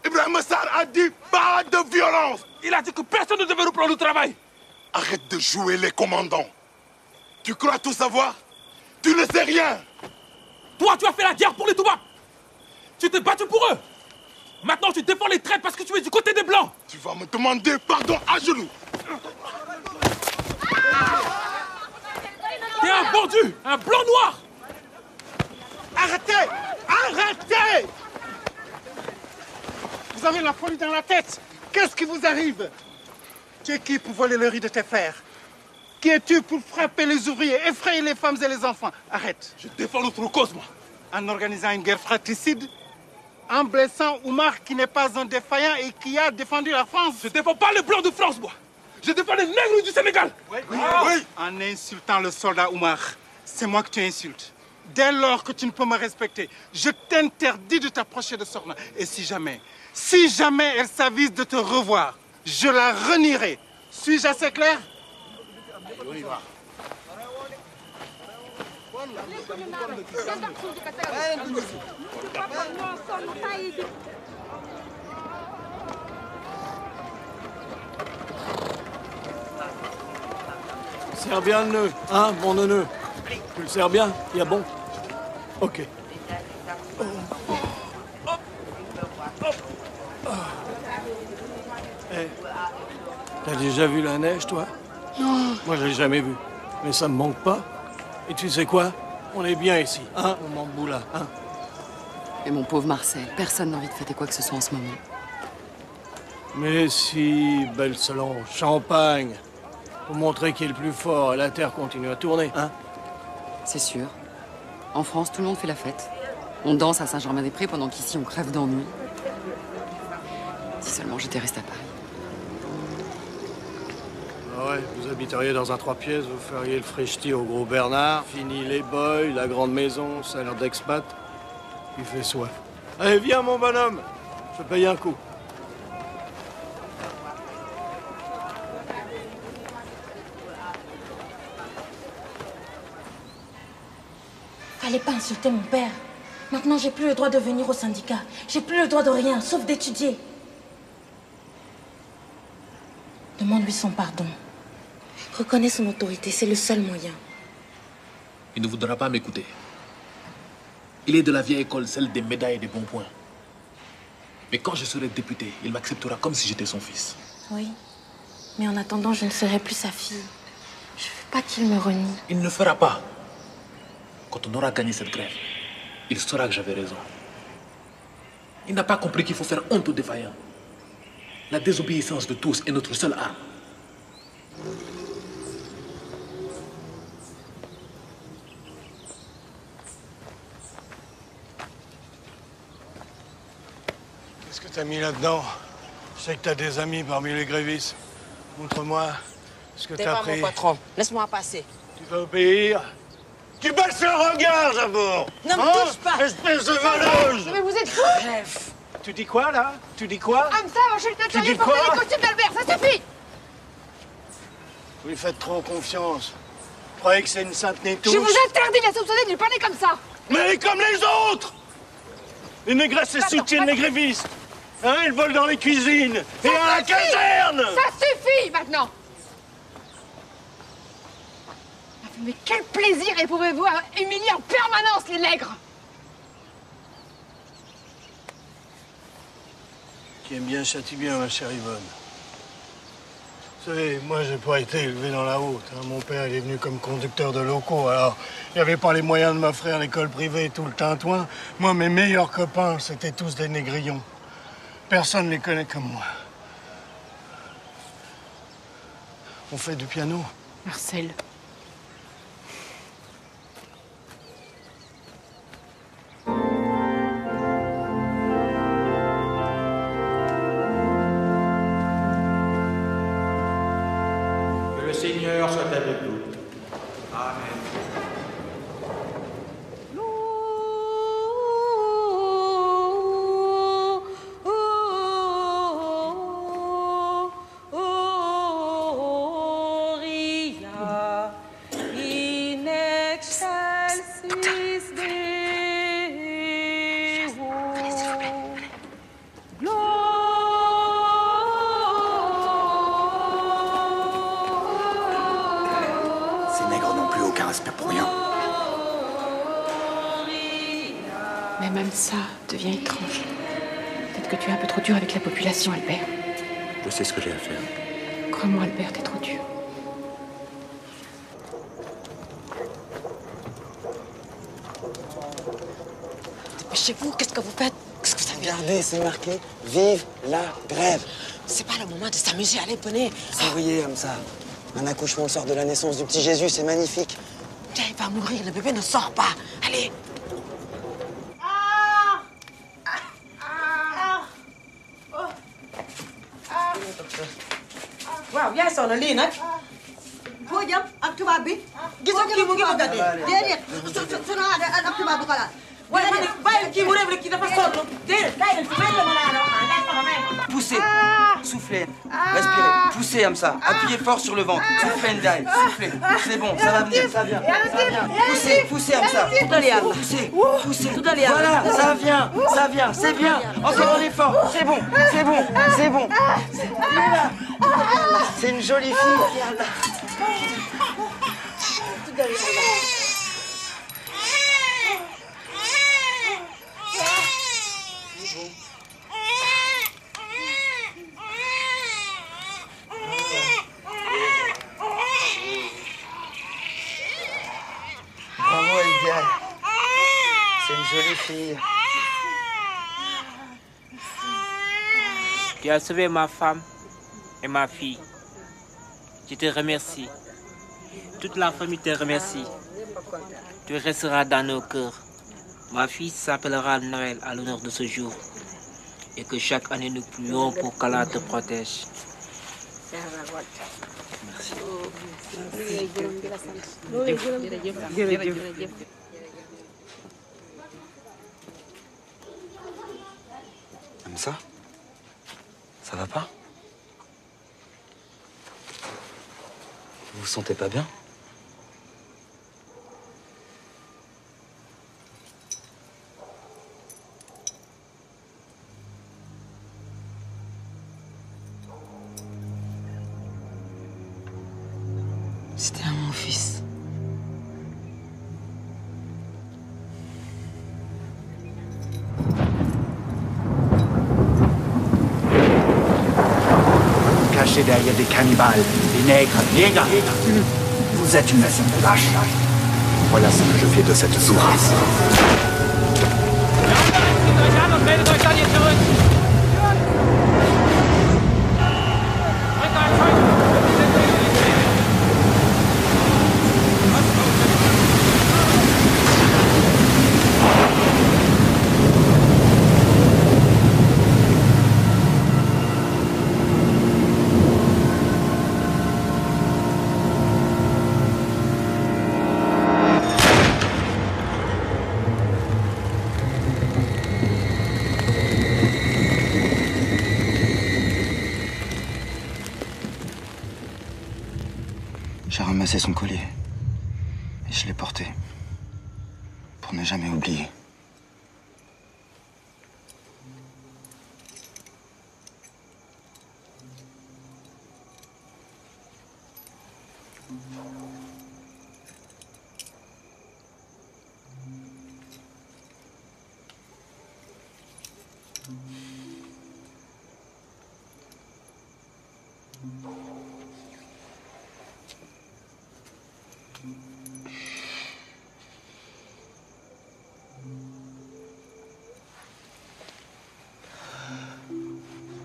Ibrahim Sarr a dit pas de violence. Il a dit que personne ne devait reprendre le travail. Arrête de jouer les commandants. Tu crois tout savoir? Tu ne sais rien. Toi, tu as fait la guerre pour les Toubabs. Tu t'es battu pour eux. Maintenant, tu défends les traîtres parce que tu es du côté des Blancs. Tu vas me demander pardon à genoux. T'es un vendu, un blanc noir. Arrêtez! Arrêtez! Vous avez la folie dans la tête. Qu'est-ce qui vous arrive? Tu es qui pour voler le riz de tes frères? Qui es-tu pour frapper les ouvriers, effrayer les femmes et les enfants? Arrête. Je défends notre cause, moi. En organisant une guerre fratricide, en blessant Oumar qui n'est pas un défaillant et qui a défendu la France. Je défends pas les Blancs de France, moi. Je défends les nègres du Sénégal. Oui. En insultant le soldat Oumar, c'est moi que tu insultes. Dès lors que tu ne peux me respecter, je t'interdis de t'approcher de Sorna. Et si jamais elle s'avise de te revoir, je la renierai. Suis-je assez clair? Oui, va. Serre bien le nœud, hein, mon nœud. Tu le serres bien? Il y a bon? Ok. Hey, t'as déjà vu la neige, toi? Non. Moi, je l'ai jamais vu. Mais ça me manque pas. Et tu sais quoi? On est bien ici, hein, au Mamboula, hein? Et mon pauvre Marcel, personne n'a envie de fêter quoi que ce soit en ce moment. Mais si, belle Solange, champagne. Pour montrer qui est le plus fort et la terre continue à tourner, hein? C'est sûr. En France, tout le monde fait la fête. On danse à Saint-Germain-des-Prés pendant qu'ici, on crève d'ennui. Si seulement j'étais restée à Paris. Ah ouais, vous habiteriez dans un 3 pièces, vous feriez le frichti au Gros Bernard, fini les boys, la grande maison, salaire d'expat. Il fait soif. Allez, viens, mon bonhomme. Je te paye un coup. Fallait pas insulter mon père. Maintenant, j'ai plus le droit de venir au syndicat. J'ai plus le droit de rien, sauf d'étudier. Demande-lui son pardon. Reconnais son autorité, c'est le seul moyen. Il ne voudra pas m'écouter. Il est de la vieille école, celle des médailles et des bons points. Mais quand je serai député, il m'acceptera comme si j'étais son fils. Oui. Mais en attendant, je ne serai plus sa fille. Je ne veux pas qu'il me renie. Il ne le fera pas. Quand on aura gagné cette grève, il saura que j'avais raison. Il n'a pas compris qu'il faut faire honte aux défaillants. La désobéissance de tous est notre seule arme. Qu'est-ce que t'as mis là-dedans? Je sais que t'as des amis parmi les grévistes. Montre-moi ce que T'es t'as pas pris. mon patron. Laisse-moi passer. Tu vas obéir? Tu baisses le regard, d'abord! Ne me touche pas! Espèce de voleuse! Mais vous êtes fous! Bref. Tu dis quoi, là? Tu dis quoi? Hamza, je suis le Tu nettoyer dis pour quoi? les costumes d'Albert, ça suffit! Vous lui faites trop confiance. Vous croyez que c'est une sainte nétouche? Je vous interdis de la soupçonner de lui parler comme ça! Mais elle est comme les autres! Les négresses, elles soutiennent les grévistes. Hein, ils volent dans les cuisines et à la caserne! Ça suffit, maintenant! Mais quel plaisir éprouvez-vous à humilier en permanence les nègres? Qui aime bien châtie bien, ma chère Yvonne. Vous savez, moi, j'ai pas été élevé dans la haute. Hein. Mon père, il est venu comme conducteur de locaux. Alors, il n'y avait pas les moyens de m'offrir l'école privée et tout le tintouin. Moi, mes meilleurs copains, c'était tous des négrillons. Personne ne les connaît comme moi. On fait du piano. Marcel. Que le Seigneur soit avec nous. Amen. Ces nègres n'ont plus aucun respect pour rien. Mais même ça devient étrange. Peut-être que tu es un peu trop dur avec la population, Albert. Je sais ce que j'ai à faire. Crois-moi, Albert, t'es trop dur. Dépêchez-vous, qu'est-ce que vous faites? Qu'est-ce que vous avez? Regardez, c'est marqué « Vive la grève ». C'est pas le moment de s'amuser, allez, venez. Vous voyez, comme ça, un accouchement sort de la naissance du petit Jésus, c'est magnifique. Tiens, il va mourir, le bébé ne sort pas. Allez. waaw yaay soxna lii nag foo jëm ak tubaab bi gisoo kii mu ngi bëgg a dee déedéet sunu aada ak tubaab bu ko laal waaye ma ne bàyyi kii mu réew rek kii dafa sonn déedéet bàyyi leen fi may la ma laa la wax ngay soxna may ma. Poussez, soufflez, respirez, poussez comme ça, appuyez fort sur le ventre, soufflez Ndaye, soufflez, c'est bon, ça va venir, ça vient, ça vient. Poussez, poussez comme ça, poussez, poussez, voilà, ça vient, c'est bien, encore un effort, c'est bon, c'est bon, c'est bon. C'est une jolie fille. Bravo, Lydia. C'est une jolie fille. Tu as sauvé ma femme et ma fille. Je te remercie. Toute la famille te remercie. Tu resteras dans nos cœurs. Ma fille s'appellera Noël à l'honneur de ce jour. Et que chaque année nous prions pour qu'Allah te protège. Comme ça? Ça va pas? Vous vous sentez pas bien? C'était à mon fils. cachés derrière des cannibales, des nègres. Vous êtes une nation de lâches. Voilà ce que je fais de cette sous-race. J'ai ramassé son collier et je l'ai porté pour ne jamais oublier.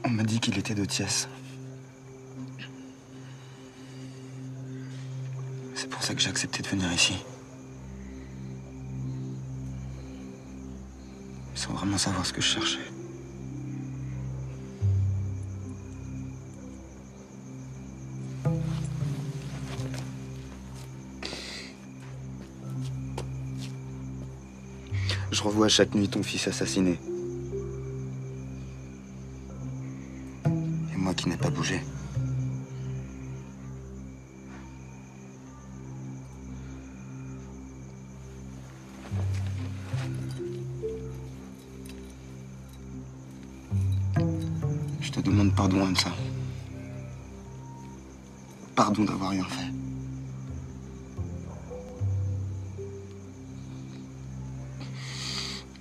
On m'a dit qu'il était de Thiès. C'est pour ça que j'ai accepté de venir ici. Sans vraiment savoir ce que je cherchais. Je revois chaque nuit ton fils assassiné. Et moi qui n'ai pas bougé. Je te demande pardon, Hamza. Pardon d'avoir rien fait.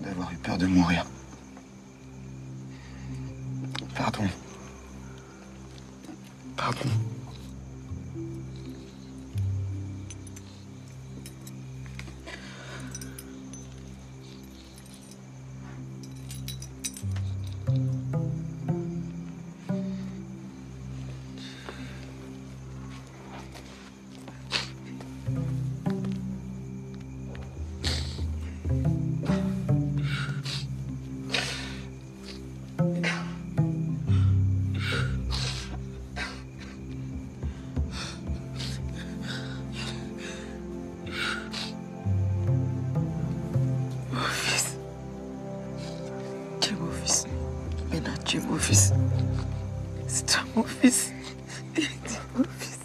D'avoir eu peur de mourir. Pardon. Pardon. Tu es mon fils. C'est toi mon fils. Tu es mon fils.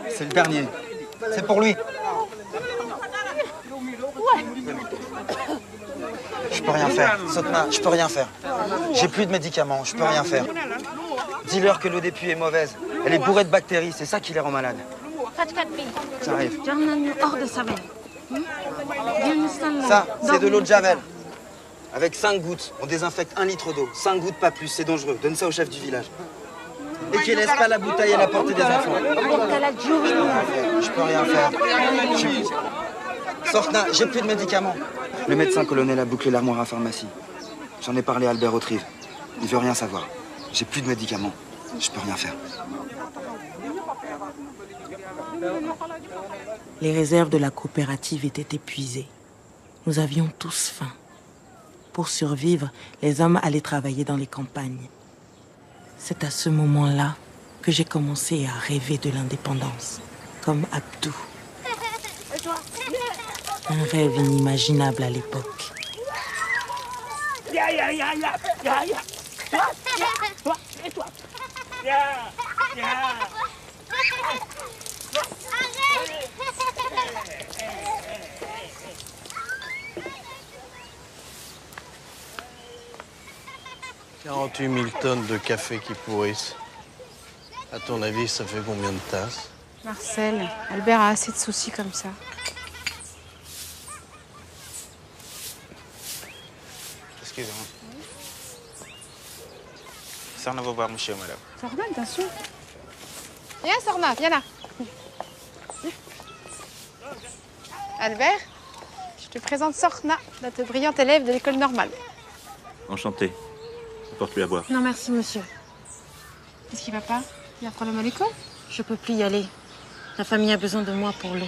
C'est le dernier. C'est pour lui. Je peux rien faire. Sotna, je peux rien faire. J'ai plus de médicaments, je peux rien faire. Dis-leur que l'eau des puits est mauvaise. Elle est bourrée de bactéries, c'est ça qui les rend malades. Ça arrive. Hors de sa veine. Ça, c'est de l'eau de Javel. Avec 5 gouttes, on désinfecte 1 litre d'eau. 5 gouttes, pas plus, c'est dangereux. Donne ça au chef du village. Et qu'il laisse pas la bouteille à la portée des enfants. Je peux rien faire. Sortna, j'ai plus de médicaments. Le médecin colonel a bouclé l'armoire à pharmacie. J'en ai parlé à Albert Autrive. Il veut rien savoir. J'ai plus de médicaments. Je peux rien faire. Les réserves de la coopérative étaient épuisées. Nous avions tous faim. Pour survivre, les hommes allaient travailler dans les campagnes. C'est à ce moment-là que j'ai commencé à rêver de l'indépendance, comme Abdou. Un rêve inimaginable à l'époque. Toi, et toi. « 48 000 tonnes de café qui pourrissent. À ton avis, ça fait combien de tasses? Marcel, Albert a assez de soucis comme ça. Excusez-moi. Sorna va voir monsieur, madame. Sorna, bien sûr. Viens, Sorna, viens là. Albert, je te présente Sorna, notre brillante élève de l'école normale. Enchanté. Apporte-lui à boire. Non, merci, monsieur. Qu'est-ce qui va pas? Il y a un problème à l'école? Je peux plus y aller. La famille a besoin de moi pour l'eau.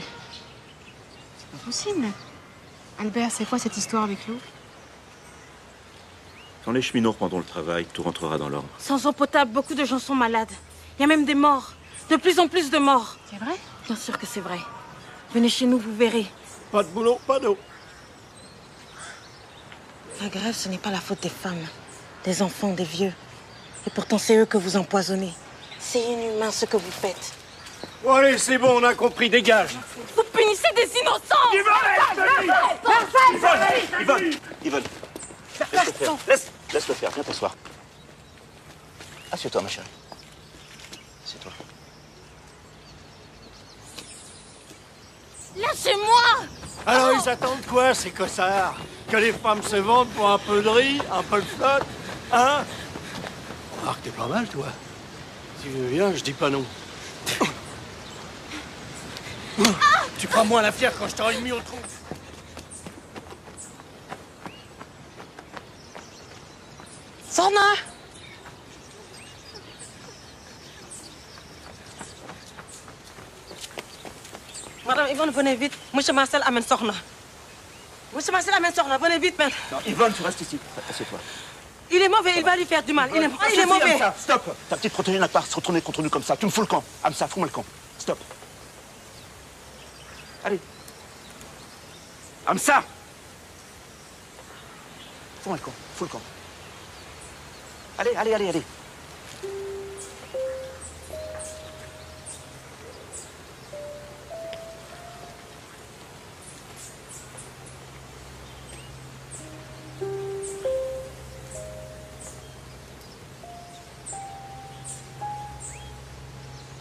C'est pas possible. Albert, c'est quoi cette histoire avec l'eau? Quand les cheminots reprendront le travail, tout rentrera dans l'ordre. Sans eau potable, beaucoup de gens sont malades. Il y a même des morts. De plus en plus de morts. C'est vrai? Bien sûr que c'est vrai. Venez chez nous, vous verrez. Pas de boulot, pas d'eau. La grève, ce n'est pas la faute des femmes, des enfants, des vieux. Et pourtant, c'est eux que vous empoisonnez. C'est inhumain ce que vous faites. Bon, allez, c'est bon, on a compris, dégage. Vous punissez des innocents! Yvonne, laisse-le faire, viens t'asseoir. Assieds-toi, ma chérie. Assieds-toi. Lâchez-moi! Alors, ils attendent quoi, ces cossards? Que les femmes se vendent pour un peu de riz, un peu de flotte, hein? Remarque, t'es pas mal, toi. Si tu veux bien, je dis pas non. Tu crois moins la fière quand je t'aurais mis au tronc? Sorna! Madame Yvonne, venez vite. Monsieur Marcel amène Sorna. Monsieur Marcel amène Sorna, venez vite, même. Non, Yvonne, tu restes ici. Assieds-toi. Il est mauvais, il va lui faire du mal. Il est mauvais. Amsa, stop. Ta petite protégée n'a pas à se retourner contre nous comme ça. Tu me fous le camp. Amsa, fous-moi le camp. Stop. Allez. Amsa! Fous-moi le camp. Fous le camp. Allez, allez, allez, allez.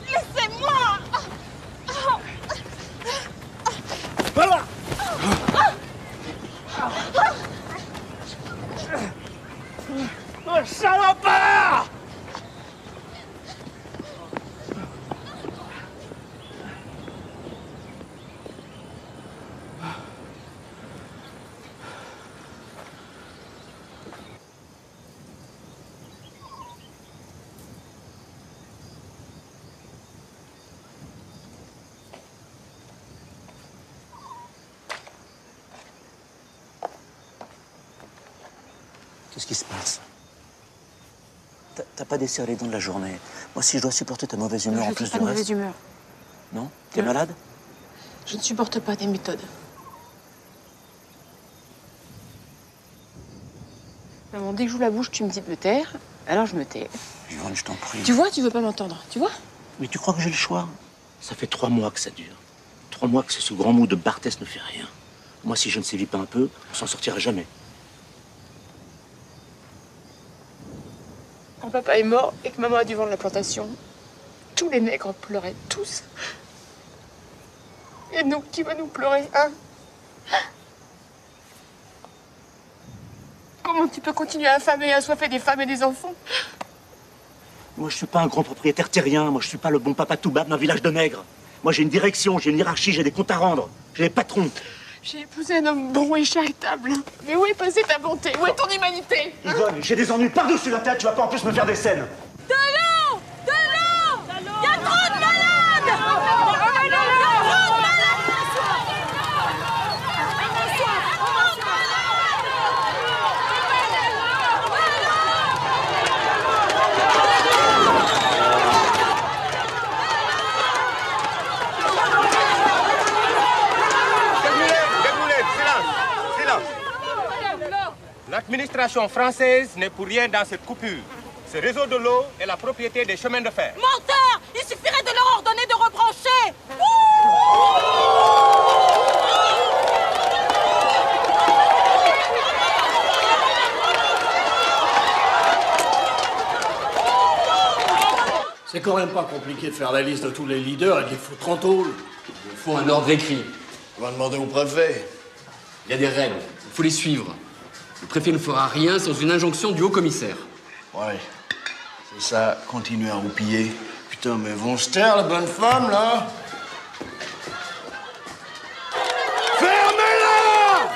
Laissez-moi! Voilà! Oh, salopard! Qu'est-ce qui se passe? T'as pas desserré les dents de la journée. Moi, si je dois supporter ta mauvaise humeur en plus du reste... Je suis pas de mauvaise humeur. Non? T'es malade? Je ne supporte pas tes méthodes. Maman, dès que j'ouvre la bouche, tu me dis de me taire, alors je me tais. Yvonne, je t'en prie. Tu vois, tu veux pas m'entendre, tu vois? Mais tu crois que j'ai le choix? Ça fait 3 mois que ça dure. 3 mois que ce grand mou de Barthès ne fait rien. Moi, si je ne sévis pas un peu, on s'en sortira jamais. Quand papa est mort et que maman a dû vendre la plantation, tous les nègres pleuraient, tous. Et nous, qui va nous pleurer, hein? Comment tu peux continuer à affamer et à assoiffer des femmes et des enfants? Moi, je suis pas un grand propriétaire terrien. Moi, je suis pas le bon papa Toubab d'un village de nègres. Moi, j'ai une direction, j'ai une hiérarchie, j'ai des comptes à rendre. J'ai des patrons. J'ai épousé un homme bon et charitable. Mais où est passée ta bonté? Où est ton humanité? Yvonne, j'ai des ennuis par-dessus la tête. Tu vas pas en plus me faire des scènes. De l'eau! De l'eau! Il y a trop de malades! L'administration française n'est pour rien dans cette coupure. Ce réseau de l'eau est la propriété des chemins de fer. Menteur! Il suffirait de leur ordonner de rebrancher! C'est quand même pas compliqué de faire la liste de tous les leaders et de les foutre en tôle. Il faut un ordre écrit. On va demander au préfet. Il y a des règles, il faut les suivre. Le préfet ne fera rien sans une injonction du haut-commissaire. Ouais, c'est ça, continuer à roupiller. Putain, mais vont se taire, la bonne femme, là. Fermez-la!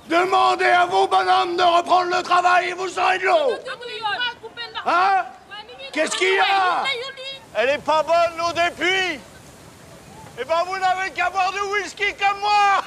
Demandez à vos bonhommes de reprendre le travail et vous aurez de l'eau. Hein? Qu'est-ce qu'il y a? Elle est pas bonne, l'eau des puits. Eh ben, vous n'avez qu'à boire du whisky comme moi.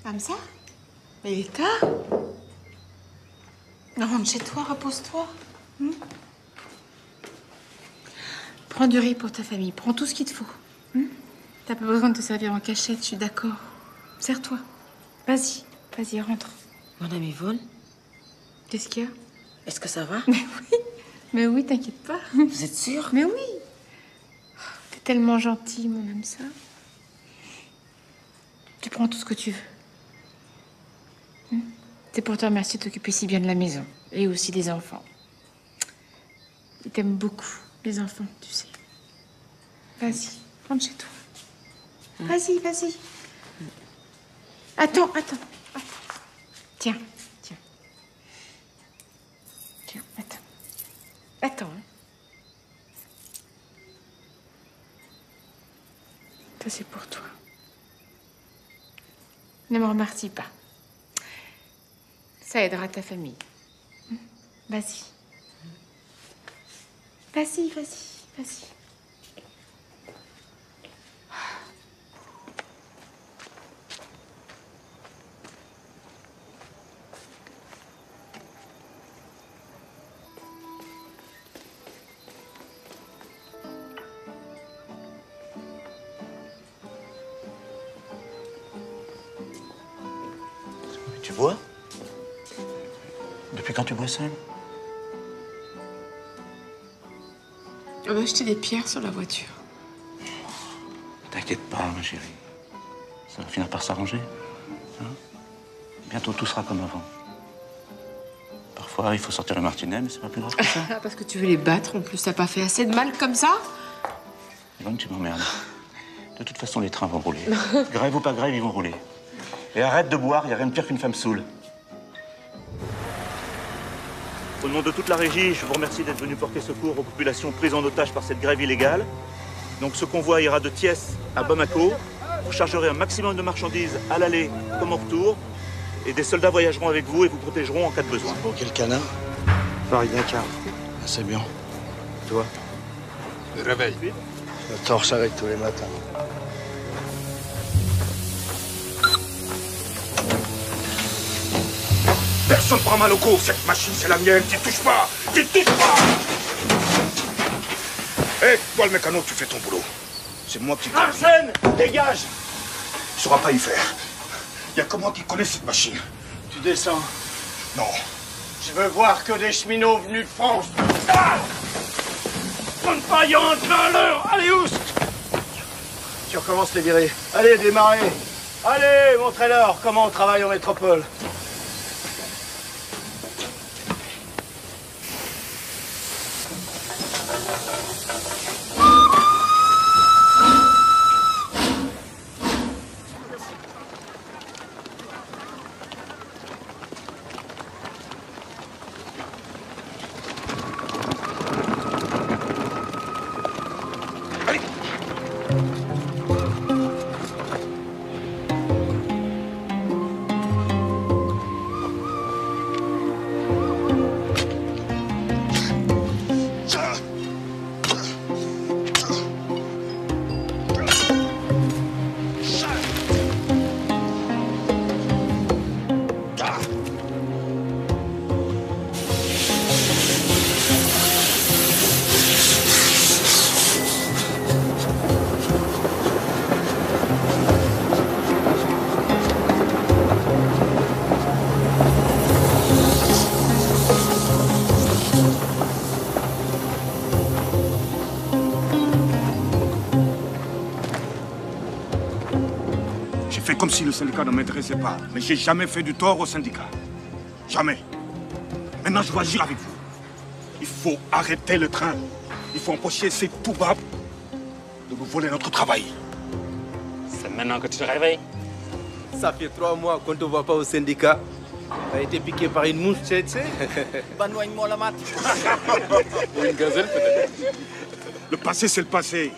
Hamza? Mais il est tard. Rentre chez toi, repose-toi. Prends du riz pour ta famille, prends tout ce qu'il te faut. T'as pas besoin de te servir en cachette, je suis d'accord. Sers-toi. Vas-y, vas-y, rentre. Madame Yvonne? Qu'est-ce qu'il y a? Est-ce que ça va? Mais oui, t'inquiète pas. Vous êtes sûre? Mais oui. T'es tellement gentil, mon Hamza. Tu prends tout ce que tu veux. C'est pour te remercier de t'occuper si bien de la maison. Et aussi des enfants. Ils t'aiment beaucoup, les enfants, tu sais. Vas-y, rentre chez toi. Vas-y, vas-y. Attends. Tiens. Tiens, attends. Attends. Ça, c'est pour toi. Ne me remercie pas. Ça aidera ta famille. Vas-y. Vas-y. Tu bois? Depuis quand tu bois seul? On va acheter des pierres sur la voiture. T'inquiète pas, ma chérie. Ça va finir par s'arranger. Hein? Bientôt, tout sera comme avant. Parfois, il faut sortir le martinet, mais c'est pas plus grave que ça. Parce que tu veux les battre, en plus, t'as pas fait assez de mal comme ça? Yvonne, tu m'emmerdes. De toute façon, les trains vont rouler. Grève ou pas grève, ils vont rouler. Et arrête de boire, il n'y a rien de pire qu'une femme saoule. Au nom de toute la régie, je vous remercie d'être venu porter secours aux populations prises en otage par cette grève illégale. Donc ce convoi ira de Thiès à Bamako. Vous chargerez un maximum de marchandises à l'aller comme au retour. Et des soldats voyageront avec vous et vous protégeront en cas de besoin. Pour quel canard? Paris Dakar. Ah, c'est bien. Toi? Le réveil. Je torche avec tous les matins. Personne prend mal au coup. Cette machine, c'est la mienne. T'y touches pas. T'y touches pas. Hé, toi, le mécano, tu fais ton boulot. C'est moi qui... Arsène, dégage! Tu sauras pas y faire. Il y a que moi qui connais cette machine. Tu descends. Non. Je veux voir que des cheminots venus de France. Ah! Bonne paillante, à l'heure. Allez, oust! Tu recommences les virer. Allez, démarrez. Allez, montrez-leur comment on travaille en métropole. Comme si le syndicat ne m'intéressait pas. Mais j'ai jamais fait du tort au syndicat. Jamais. Maintenant, je dois agir avec vous. Il faut arrêter le train. Il faut empocher ces toubabs de nous voler notre travail. C'est maintenant que tu te réveilles. Ça fait 3 mois qu'on ne te voit pas au syndicat. Tu as été piqué par une mouche, tu sais. Banoigne-moi la mat. Ou une gazelle, peut-être. Le passé, c'est le passé.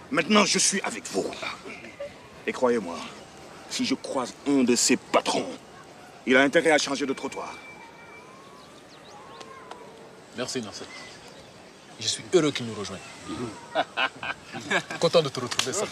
Maintenant, je suis avec vous. Et croyez-moi, si je croise un de ces patrons, il a intérêt à changer de trottoir. Merci, Nasser. Je suis heureux qu'il nous rejoigne. Content de te retrouver, ça.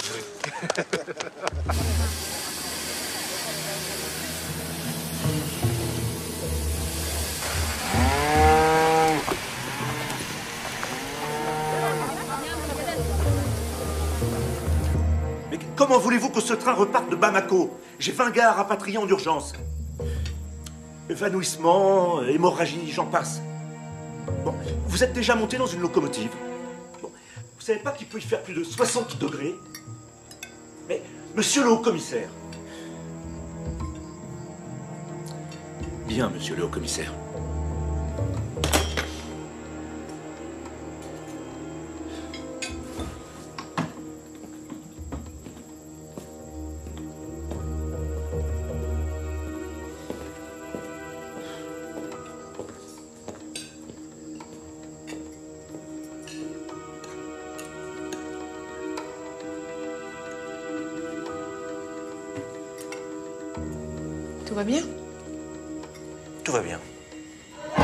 Comment voulez-vous que ce train reparte de Bamako? J'ai 20 gars à rapatrier en urgence. Évanouissement, hémorragie, j'en passe. Bon, vous êtes déjà monté dans une locomotive. Bon, vous savez pas qu'il peut y faire plus de 60 degrés? Mais, monsieur le haut-commissaire. Bien, monsieur le haut-commissaire. Tout va bien? Tout va bien. Nous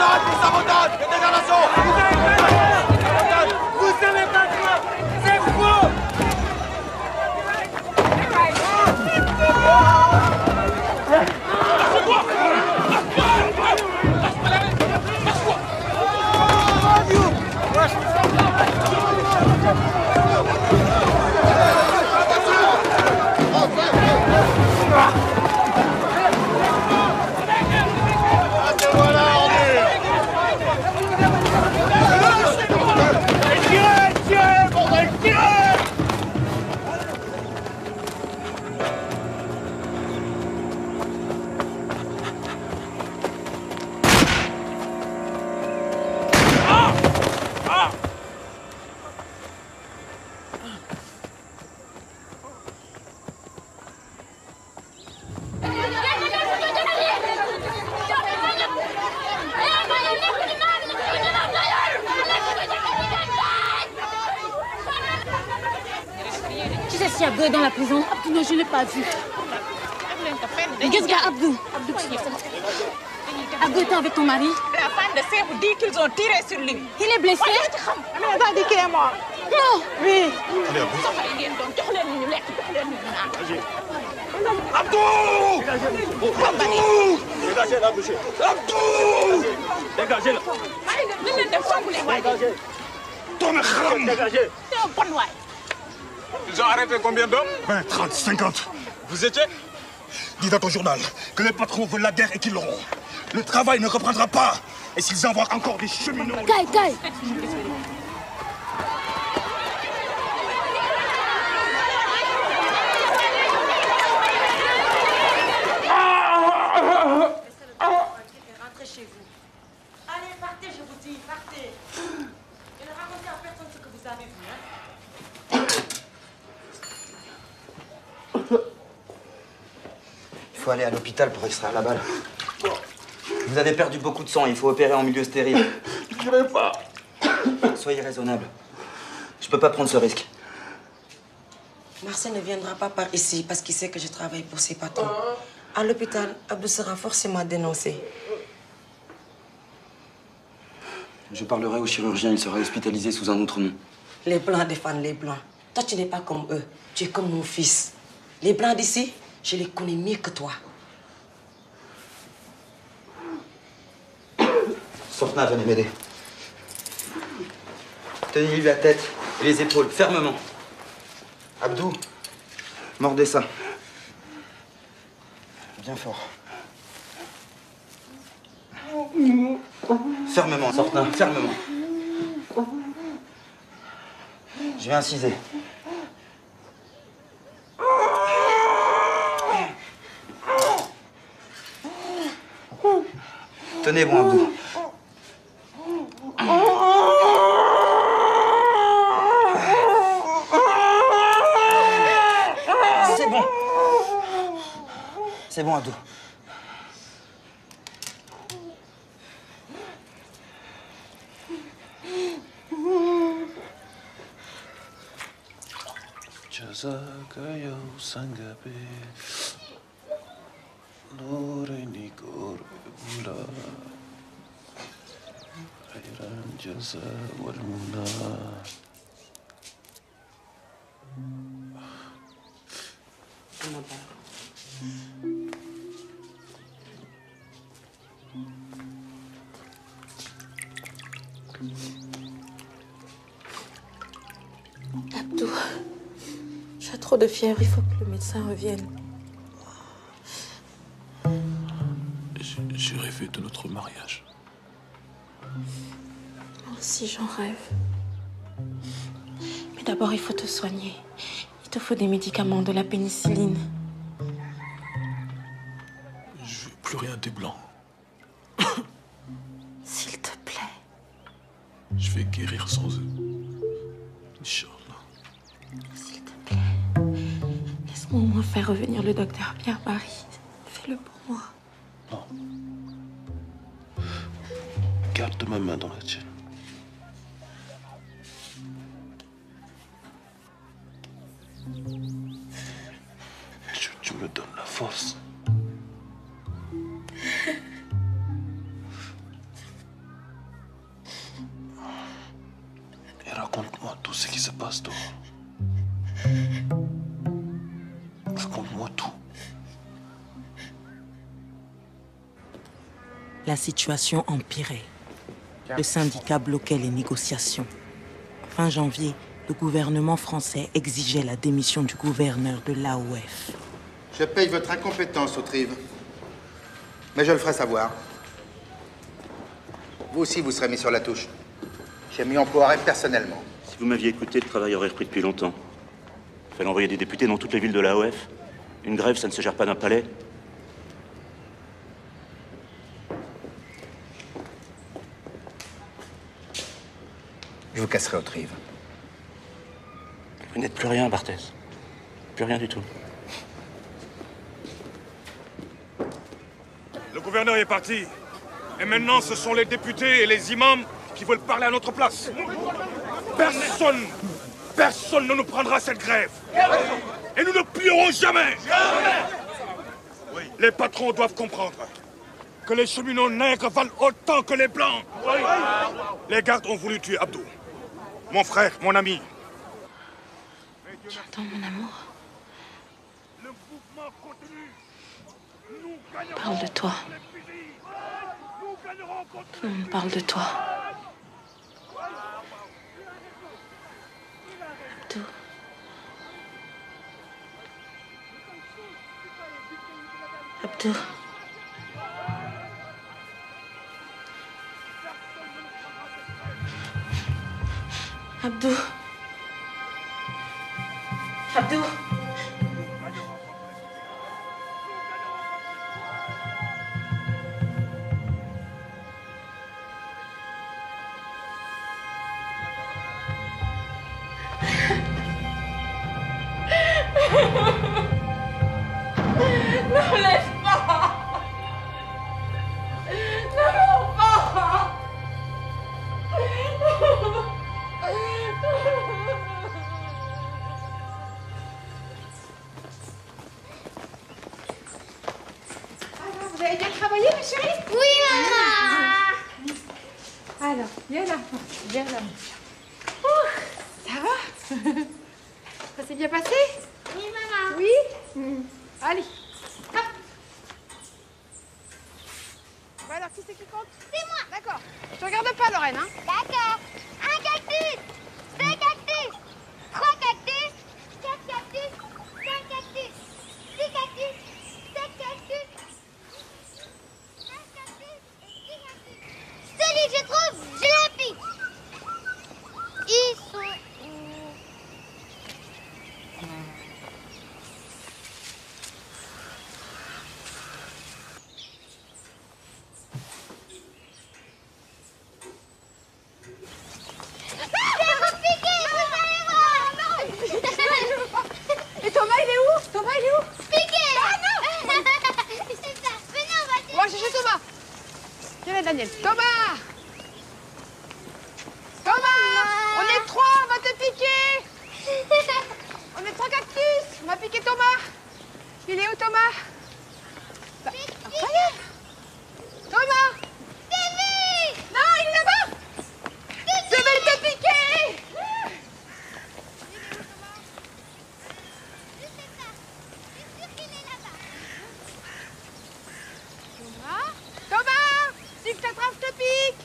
arrêtez le sabotage! Mettez vers l'assaut! Vous savez pas quoi! C'est faux! Tu sais s'il y a Abdou dans la prison? Abdou, non, je ne l'ai pas vu. Qu'est-ce qu'il y a, Abdou? Abdou était avec ton mari? La femme de Sèvres dit qu'ils ont tiré sur lui. Il est blessé? Mais elle a dit qu'il est mort. Non. Oui. Allez, Abdou! Abdou! Dégagez-la, monsieur. Abdou! Dégagez-la. Dégagez. Tourne, haram! Dégagez. C'est un bon noir. Ils ont arrêté combien d'hommes? 20, 30, 50. Vous étiez? Dis dans ton journal que les patrons veulent la guerre et qu'ils l'auront. Le travail ne reprendra pas. Et s'ils envoient encore des cheminots... Caille. Rentrez chez vous. Allez, partez, je vous dis, partez. Et ne racontez à personne ce que vous avez vu, hein. Il faut aller à l'hôpital pour extraire la balle. Vous avez perdu beaucoup de sang, il faut opérer en milieu stérile. Je n'irai pas. Soyez raisonnable. Je peux pas prendre ce risque. Marcel ne viendra pas par ici parce qu'il sait que je travaille pour ses patrons. À l'hôpital, Abdou sera forcément dénoncé. Je parlerai au chirurgien, il sera hospitalisé sous un autre nom. Les Blancs défendent les Blancs. Toi, tu n'es pas comme eux. Tu es comme mon fils. Les Blancs d'ici, je les connais mieux que toi. Sortna, venez m'aider. Tenez-lui la tête et les épaules fermement. Abdou, mordez ça. Bien fort. Fermement, Sortna, fermement. Je vais inciser. Tenez bon, Abdou. C'est bon. C'est bon, Abdou. Jazakayo sangabe Nurini Gorbula Khairan Jaza Walmuna. Abdou, j'ai trop de fièvre, il faut que le médecin revienne. J'ai rêvé de notre mariage. Moi aussi, j'en rêve. Mais d'abord, il faut te soigner. Il te faut des médicaments, de la pénicilline. Je veux plus rien des blancs. S'il te plaît. Je vais guérir sans eux. Inch'Allah. S'il te plaît. Laisse-moi au moins faire revenir le docteur Pierre-Marie. Fais-le pour moi. Non. Garde ma main dans la tienne. Tu me donnes la force. Et raconte-moi tout ce qui se passe dehors. Raconte-moi tout. La situation empirait. Le syndicat bloquait les négociations. Fin janvier, le gouvernement français exigeait la démission du gouverneur de l'AOF. Je paye votre incompétence, Autrive. Mais je le ferai savoir. Vous aussi, vous serez mis sur la touche. J'ai mis emploierai personnellement. Si vous m'aviez écouté, le travail aurait repris depuis longtemps. Il fallait envoyer des députés dans toutes les villes de l'AOF. Une grève, ça ne se gère pas d'un palais. Je vous casserai Autrive. Vous n'êtes plus rien, Barthès. Plus rien du tout. Le gouverneur est parti. Et maintenant, ce sont les députés et les imams qui veulent parler à notre place. Personne ne nous prendra cette grève. Et nous ne plierons jamais. Les patrons doivent comprendre que les cheminots nègres valent autant que les blancs. Les gardes ont voulu tuer Abdou. Mon frère, mon ami. Tu entends, mon amour? On parle de toi. Tout le monde parle de toi. Abdou. Abdou. Abdou. Abdou. Non, laisse pas. Non, pas. Alors, vous avez bien travaillé, ma chérie? Oui, maman. Alors, viens là. Viens là. Ouh, ça va? Ça s'est bien passé? Oui, maman. Oui? Allez. Hop. Bon, alors, qui c'est qui compte? C'est moi. D'accord. Tu regardes pas, Lorraine, hein? D'accord. 1 cactus, 2 cactus, 3 cactus, 4 cactus, 5 cactus, 6 cactus, 7 cactus, 9 cactus et 10 cactus. Celui que je trouve, je le pique. Ils sont où? Et Thomas, il est où? Thomas, il est où? Piqué. Ah non. C'est ça. Venez, on va On va chercher Thomas. Viens là, Daniel. Thomas. Thomas. On est 3, on va te piquer. On est 3 cactus. On va piquer Thomas. Il est où, Thomas? Bah, incroyable. Thomas. Tévé. Non, il est là-bas. Je vais te piquer. Thomas, si que t'attrapes, je te pique.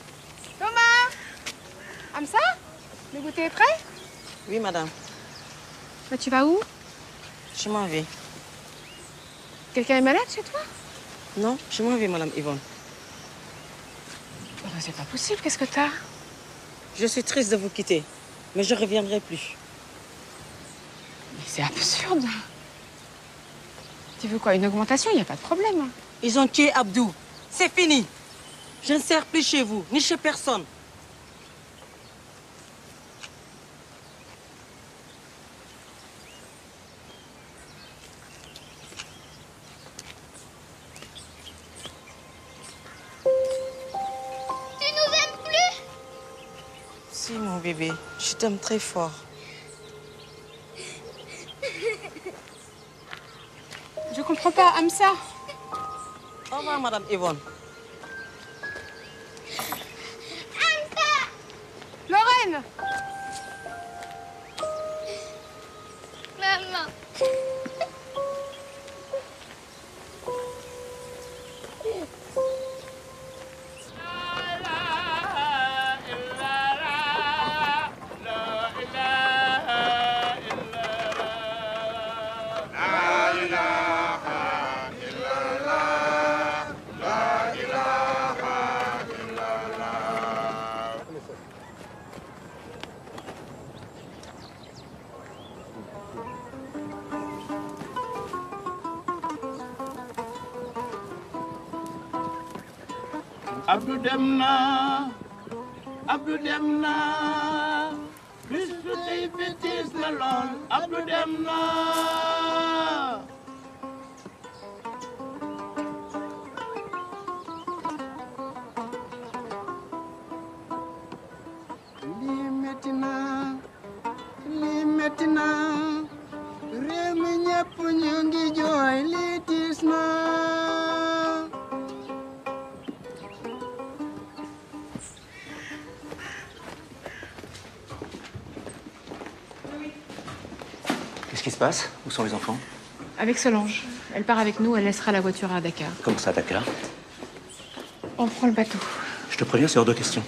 Thomas. Amsa, le goûter est prêt? Oui, madame. Bah, tu vas où? Je m'en vais. Quelqu'un est malade chez toi? Non, je m'en vais, madame Yvonne. Oh, bah, c'est pas possible, qu'est-ce que t'as? Je suis triste de vous quitter, mais je reviendrai plus. Mais c'est absurde. Tu veux quoi, une augmentation? Il n'y a pas de problème. Ils ont tué Abdou. C'est fini. Je ne sers plus chez vous, ni chez personne. Tu nous aimes plus? Si, mon bébé, je t'aime très fort. Je comprends pas, Amsa. Au revoir, madame Yvonne. Lorraine. Maman. Abdou dem na Abdou dem na bis bu tey bi tiis na lool Abdou dem na lii metti na réew mi ñëpp ñu ngi jooy lii tiis na. Qu'est-ce qui se passe? Où sont les enfants? Avec Solange. Elle part avec nous, elle laissera la voiture à Dakar. Comment ça, Dakar? On prend le bateau. Je te préviens, c'est hors de question.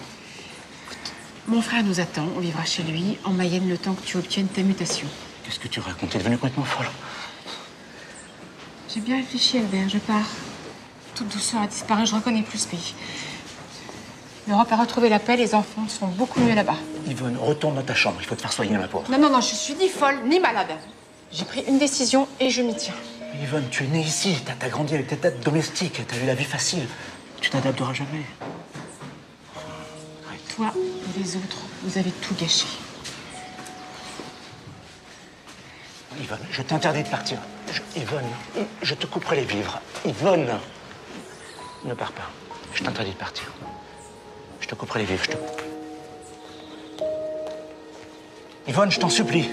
Mon frère nous attend, on vivra chez lui, en Mayenne, le temps que tu obtiennes ta mutation. Qu'est-ce que tu racontes? T'es devenue complètement folle. J'ai bien réfléchi, Albert, je pars. toute douceur a disparu, je reconnais plus ce pays. L'Europe a retrouvé la paix, les enfants sont beaucoup mieux là-bas. Yvonne, retourne dans ta chambre, il faut te faire soigner, ma pauvre. Non, non, non, je suis ni folle, ni malade. J'ai pris une décision et je m'y tiens. Yvonne, tu es née ici, t'as grandi avec tes têtes domestiques, t'as eu la vie facile. Tu t'adapteras jamais. Toi et les autres, vous avez tout gâché. Yvonne, je t'interdis de partir. Yvonne, je te couperai les vivres. Yvonne, ne pars pas. Je t'interdis de partir. Je te couperai les vivres, je te coupe. Yvonne, je t'en supplie.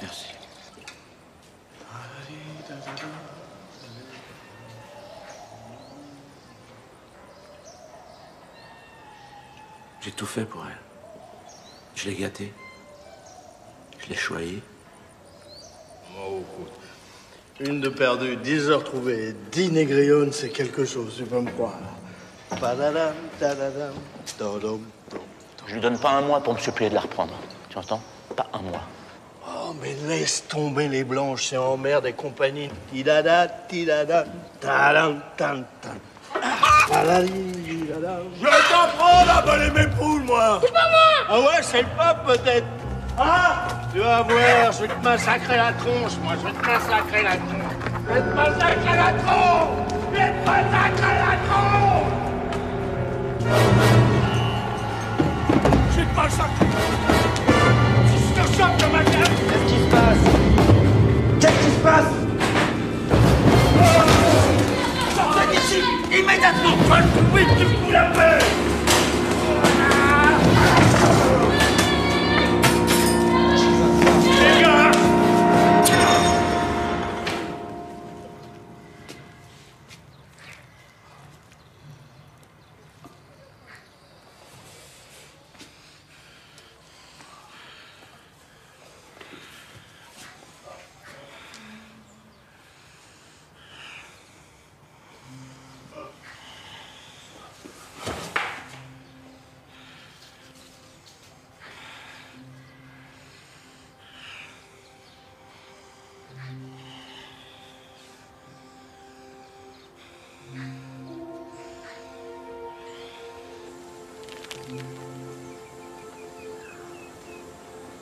Merci. J'ai tout fait pour elle. Je l'ai gâtée. Je l'ai choyée. Oh, écoute, une de perdue, 10 heures trouvées, 10 négrillonnes, c'est quelque chose, tu peux me croire. Padadam, tadadam, tadam, tadam. Je lui donne pas un mois pour me supplier de la reprendre. Tu entends? Pas un mois. Oh, mais laisse tomber les blanches, c'est en mer des compagnies. Tidada, tidada, tadam, tam, tam. Je t'en prends là, balai mes poules, moi. C'est pas moi. Ah ouais, c'est le pape peut-être. Ah, tu vas voir, je vais te massacrer la tronche, moi, je vais te massacrer la tronche. Je vais te massacrer la tronche. Je vais te massacrer la tronche. Je vais te massacrer. Si je te chope de ma gueule. Qu'est-ce qui se passe? Qu'est-ce qui se passe? Sortez d'ici, immédiatement. Je vais te couper, tu fous la paix. Les gars.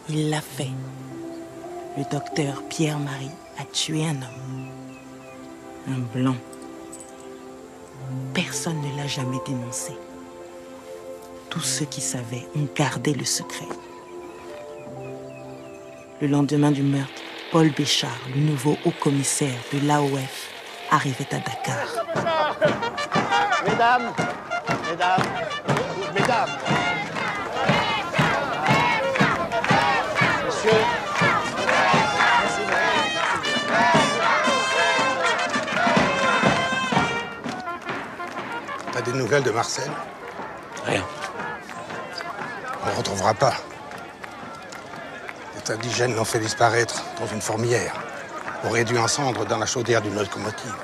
Il l'a fait. Le docteur Pierre-Marie a tué un homme. Un blanc. Personne ne l'a jamais dénoncé. Tous ceux qui savaient ont gardé le secret. Le lendemain du meurtre, Paul Béchard, le nouveau haut-commissaire de l'AOF, arrivait à Dakar. Mesdames, mesdames, mesdames. Monsieur. T'as des nouvelles de Marcel? Rien. On ne le retrouvera pas. Les indigènes l'ont fait disparaître dans une fourmilière. On réduit en cendres dans la chaudière d'une locomotive.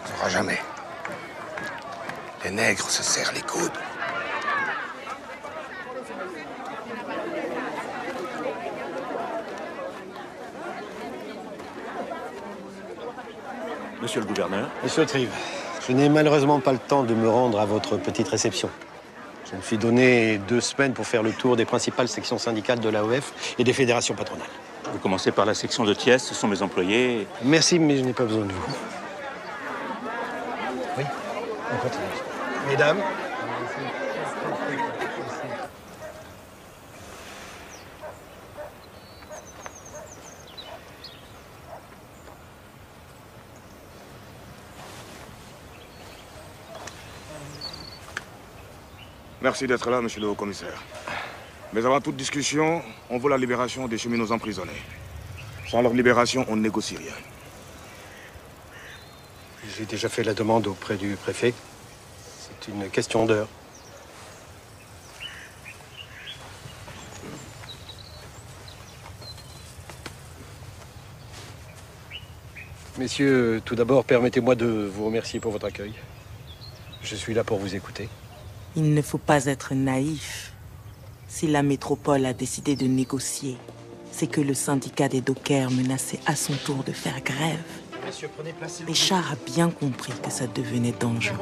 On ne saura jamais. Les nègres se serrent les coudes. Monsieur le gouverneur. Monsieur Trive, je n'ai malheureusement pas le temps de me rendre à votre petite réception. Je me suis donné 2 semaines pour faire le tour des principales sections syndicales de l'AOF et des fédérations patronales. Vous commencez par la section de Thiès, ce sont mes employés. Merci, mais je n'ai pas besoin de vous. Oui, on continue. Mesdames. Merci d'être là, monsieur le haut-commissaire. Mais avant toute discussion, on veut la libération des cheminots emprisonnés. Sans leur libération, on ne négocie rien. J'ai déjà fait la demande auprès du préfet. C'est une question d'heure. Messieurs, tout d'abord, permettez-moi de vous remercier pour votre accueil. Je suis là pour vous écouter. Il ne faut pas être naïf. Si la métropole a décidé de négocier, c'est que le syndicat des dockers menaçait à son tour de faire grève. Béchard a bien compris que ça devenait dangereux.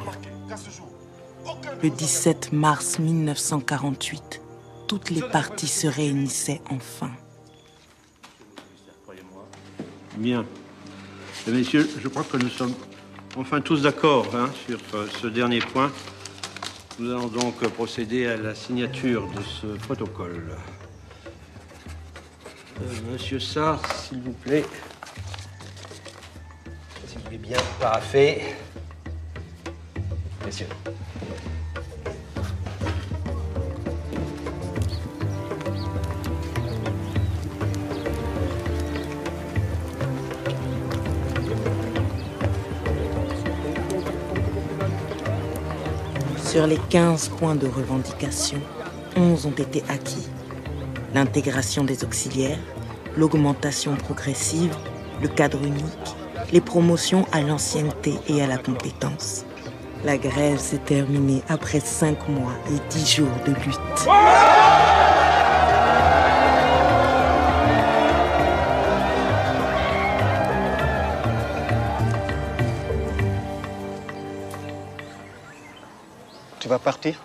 Le 17 mars 1948, toutes les parties se réunissaient enfin. Bien. Et messieurs, je crois que nous sommes enfin tous d'accord sur ce dernier point. Nous allons donc procéder à la signature de ce protocole. Monsieur Sarr, s'il vous plaît. Si vous voulez bien paraffer. Messieurs. Sur les 15 points de revendication, 11 ont été acquis. L'intégration des auxiliaires, l'augmentation progressive, le cadre unique, les promotions à l'ancienneté et à la compétence. La grève s'est terminée après 5 mois et 10 jours de lutte. Tu vas partir?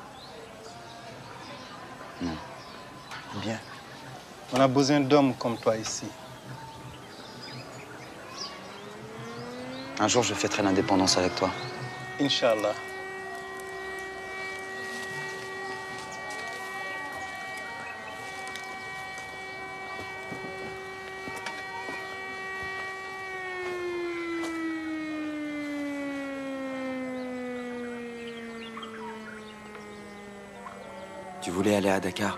Non. Bien. On a besoin d'hommes comme toi ici. Un jour, je fêterai l'indépendance avec toi. Inch'Allah. Tu voulais aller à Dakar?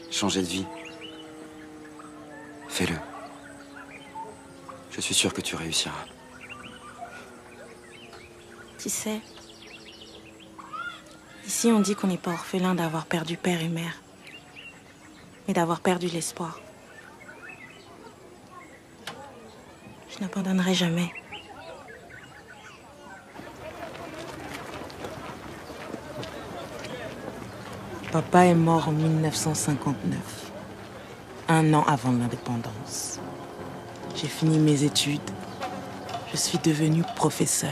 Changer de vie? Fais-le. Je suis sûr que tu réussiras. Tu sais, ici on dit qu'on n'est pas orphelin d'avoir perdu père et mère, mais d'avoir perdu l'espoir. Je n'abandonnerai jamais. Papa est mort en 1959, un an avant l'indépendance. J'ai fini mes études. Je suis devenu professeur.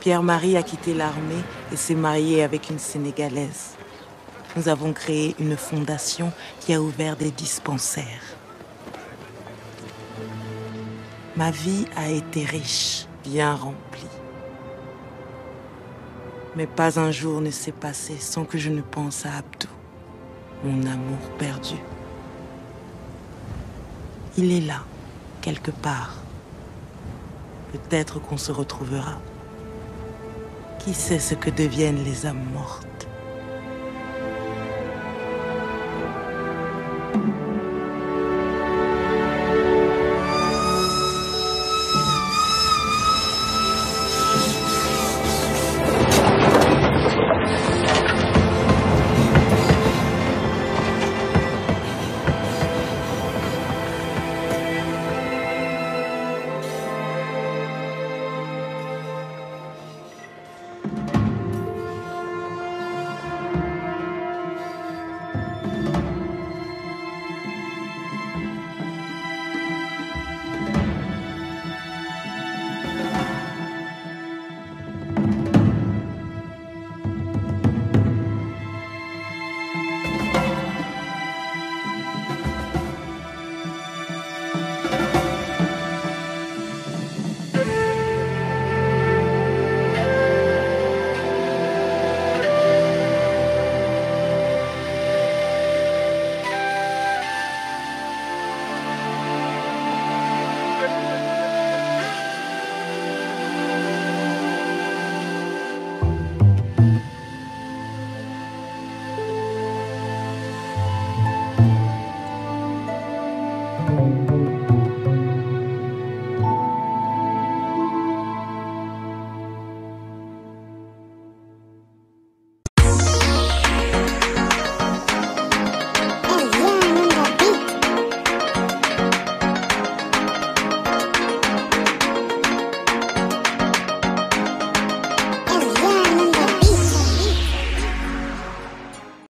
Pierre-Marie a quitté l'armée et s'est marié avec une Sénégalaise. Nous avons créé une fondation qui a ouvert des dispensaires. Ma vie a été riche, bien remplie. Mais pas un jour ne s'est passé sans que je ne pense à Abdou, mon amour perdu. Il est là, quelque part. Peut-être qu'on se retrouvera. Qui sait ce que deviennent les âmes mortes?